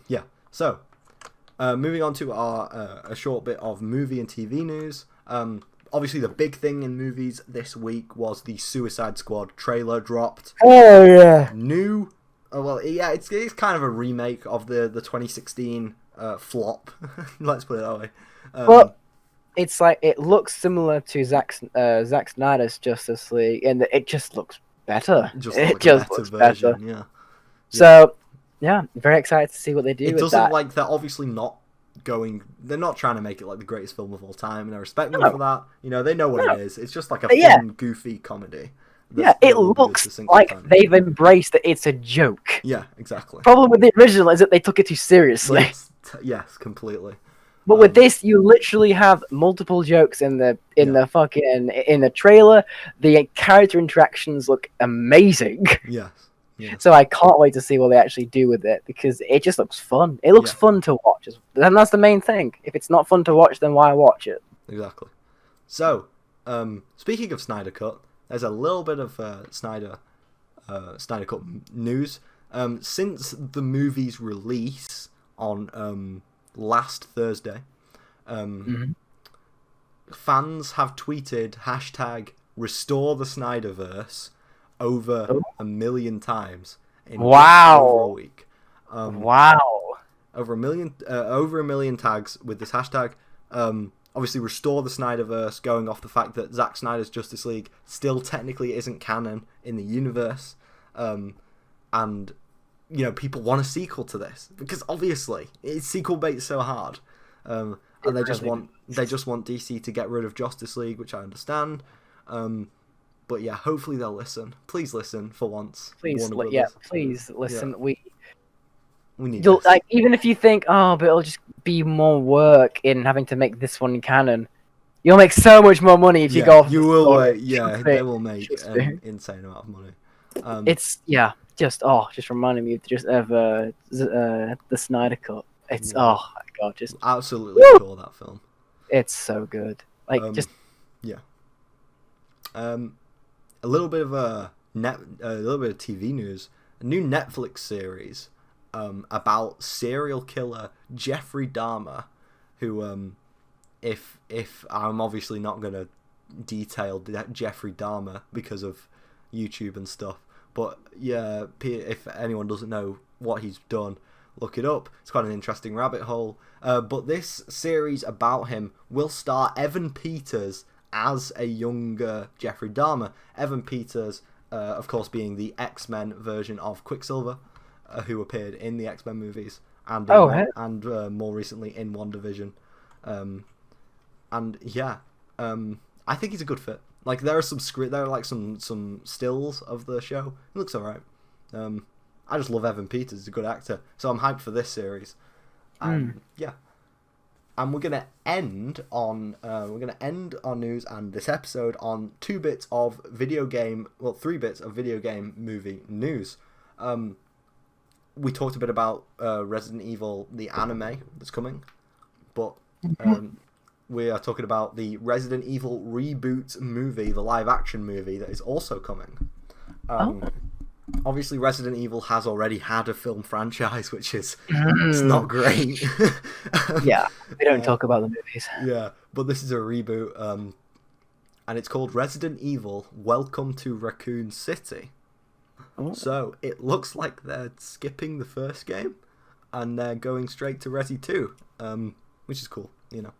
Yeah. So, moving on to our a short bit of movie and TV news. Obviously, the big thing in movies this week was the Suicide Squad trailer dropped. Oh yeah. New. Well, yeah, it's kind of a remake of the 2016 flop. Let's put it that way. Well, it's like it looks similar to Zack Snyder's Justice League, and it just looks better. It just looks better. Yeah. So, yeah, very excited to see what they do with doesn't that. like they're obviously not going. They're not trying to make it like the greatest film of all time, and I respect them for that. You know, they know what it is. It's just like a fun, goofy comedy. Yeah, it looks like they've embraced that it's a joke. Yeah, exactly. Problem with the original is that they took it too seriously. Yes, completely. But with this, you literally have multiple jokes in the trailer. The character interactions look amazing. Yes. So I can't wait to see what they actually do with it, because it just looks fun. It looks fun to watch, and that's the main thing. If it's not fun to watch, then why watch it? Exactly. So, speaking of Snyder Cut, there's a little bit of Snyder Cut news. Since the movie's release on last Thursday, fans have tweeted hashtag Restore the Snyderverse over 1 million times in over a week. Over a million tags with this hashtag. Obviously, Restore the Snyderverse, going off the fact that Zack Snyder's Justice League still technically isn't canon in the universe, and you know, people want a sequel to this because obviously it's sequel bait so hard, and they just want DC to get rid of Justice League, which I understand. But yeah, hopefully they'll listen. Please listen for once. Please listen. Yeah. We need this. Like, even if you think, but it'll just be more work in having to make this one canon, you'll make so much more money if you go off. You will. They will make an insane amount of money. It's just reminding me of the Snyder Cut. It's oh my god, just absolutely adore that film. It's so good. Like a little bit of TV news. A new Netflix series about serial killer Jeffrey Dahmer, who if I'm obviously not gonna detail Jeffrey Dahmer because of YouTube and stuff, but yeah, if anyone doesn't know what he's done, look it up. It's quite an interesting rabbit hole. But this series about him will star Evan Peters as a younger Jeffrey Dahmer. Evan Peters, of course, being the X-Men version of Quicksilver, who appeared in the X-Men movies and more recently in WandaVision. I think he's a good fit. Like, there are some stills of the show. It looks alright. I just love Evan Peters. He's a good actor, so I'm hyped for this series. And and we're gonna end our news and this episode on 3 bits of video game movie news. We talked a bit about Resident Evil, the anime that's coming, but we are talking about the Resident Evil reboot movie, the live action movie that is also coming. Obviously, Resident Evil has already had a film franchise, which is it's not great. We don't talk about the movies. Yeah, but this is a reboot, and it's called Resident Evil: Welcome to Raccoon City. So it looks like they're skipping the first game, and they're going straight to Resi 2, which is cool, you know.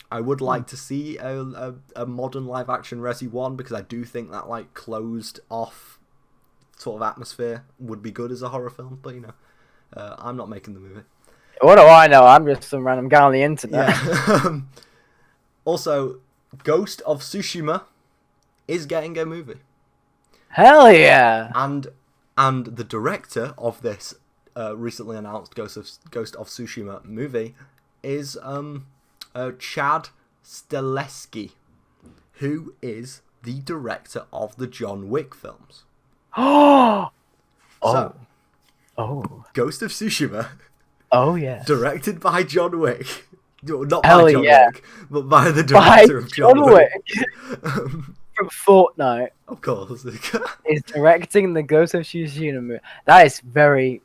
I would like to see a modern live action Resi 1, because I do think that like closed off sort of atmosphere would be good as a horror film, but you know, I'm not making the movie. What do I know? I'm just some random guy on the internet. Yeah. Also, Ghost of Tsushima is getting a movie. Hell yeah! And the director of this recently announced Ghost of Tsushima movie is Chad Stahelski, who is the director of the John Wick films. Ghost of Tsushima. Oh yeah. Directed by John Wick. Not Hell by John yeah. Wick, but by the By director of John Wick. From Fortnite Of course. is directing the Ghost of Tsushima movie. That is very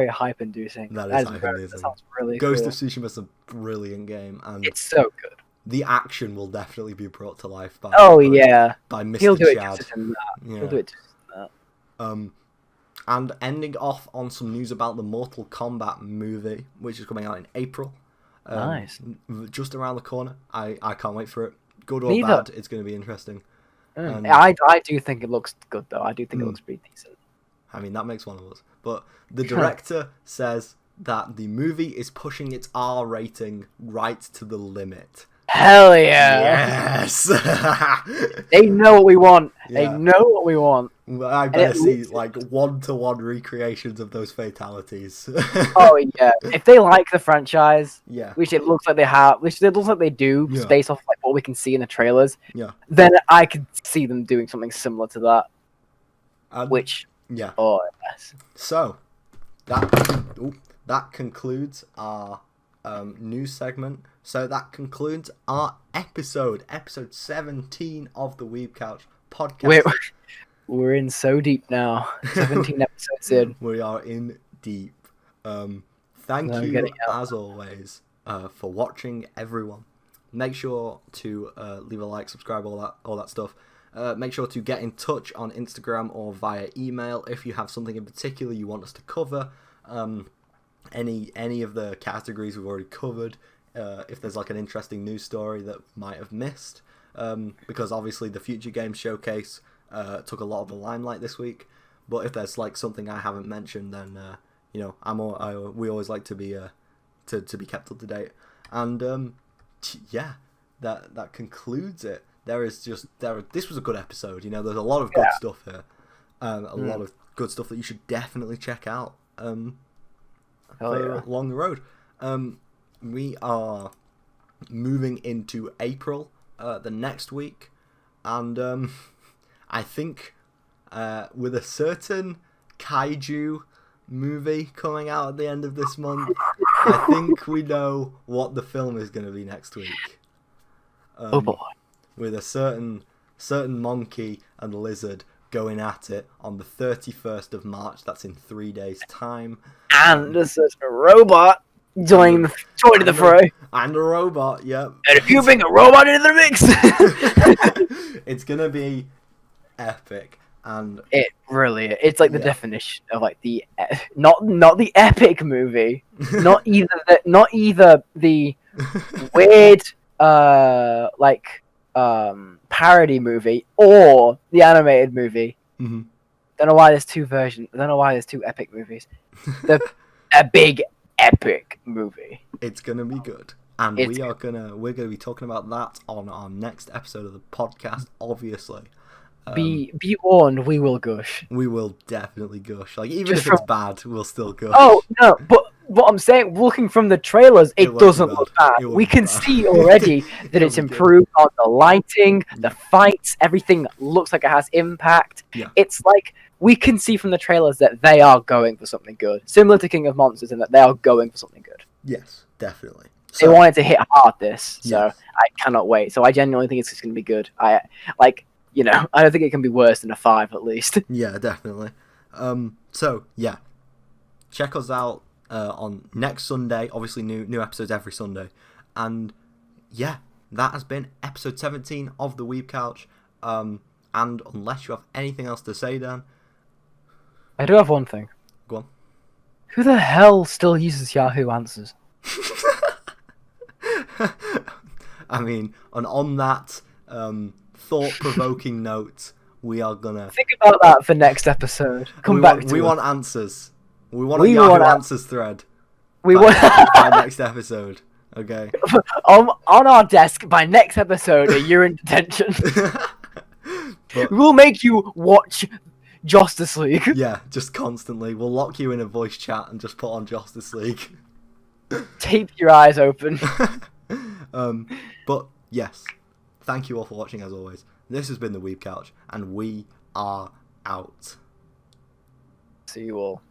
hype inducing. That That sounds really Ghost cool. of Tsushima is a brilliant game, and It's so good. the action will definitely be brought to life by by Mr. He'll do it Chad. justice in that. Yeah. He'll do it justice in that. And ending off on some news about the Mortal Kombat movie, which is coming out in April. Nice. Just around the corner. I can't wait for it. Good or Neither. bad, it's going to be interesting. I do think it looks good though. I do think it looks pretty decent. I mean, that makes one of us. But the director says that the movie is pushing its R rating right to the limit. Hell yeah! Yes! They know what we want. Yeah. They know what we want. I better see like 1-to-1 recreations of those fatalities. Oh yeah! If they like the franchise, Yeah. which it looks like they have, which it looks like they do, Yeah. based off like what we can see in the trailers, Yeah. then I could see them doing something similar to that. Which, yeah. oh yes. So that concludes our news segment. So that concludes our episode 17 of the Weeb Couch podcast. We're in so deep now. 17 episodes in. We are in deep. Thank you, as always, for watching, everyone. Make sure to leave a like, subscribe, all that stuff. Make sure to get in touch on Instagram or via email if you have something in particular you want us to cover. Any of the categories we've already covered. If there's like an interesting news story that might have missed, because obviously the Future Games Showcase took a lot of the limelight this week. But if there's like something I haven't mentioned, then we always like to be to be kept up to date. And yeah, that concludes it. This was a good episode. There's a lot of good stuff here, a lot of good stuff that you should definitely check out along the road. We are moving into April the next week, and I think with a certain kaiju movie coming out at the end of this month, I think we know what the film is going to be next week. Oh boy. With a certain monkey and lizard going at it on the 31st of March. That's in 3 days' time. And a certain robot joining the fray. And a robot, yep. And if you bring a robot into the mix, it's gonna be epic. And it really is. It's like the definition of like the not the epic movie, not either the weird parody movie or the animated movie. Mm-hmm. Don't know why there's two versions. I don't know why there's two epic movies. A big epic movie. It's gonna be good, and we're gonna be talking about that on our next episode of the podcast. Obviously, be warned, we will gush. We will definitely gush. Like even if it's bad, we'll still gush. Oh no, but what I'm saying, looking from the trailers, it doesn't look bad. We can see already that it's improved on the lighting, the fights, everything looks like it has impact. Yeah. It's like we can see from the trailers that they are going for something good, similar to King of Monsters, in that they are going for something good. Yes, definitely. They wanted to hit hard this, so I cannot wait. So I genuinely think it's just going to be good. I don't think it can be worse than a 5 at least. Yeah, definitely. So yeah, check us out on next Sunday. Obviously, new episodes every Sunday, and yeah, that has been episode 17 of the Weeb Couch. And unless you have anything else to say, Dan, I do have one thing. Go on. Who the hell still uses Yahoo Answers? I mean, and on that thought-provoking note, we are gonna think about that for next episode. We want answers. We want a Yahoo Answers thread. We want by next episode. Okay. On our desk by next episode. You're in detention. We'll make you watch Justice League. Yeah, just constantly. We'll lock you in a voice chat and just put on Justice League. Tape your eyes open. But yes, thank you all for watching as always. This has been the Weeb Couch, and we are out. See you all.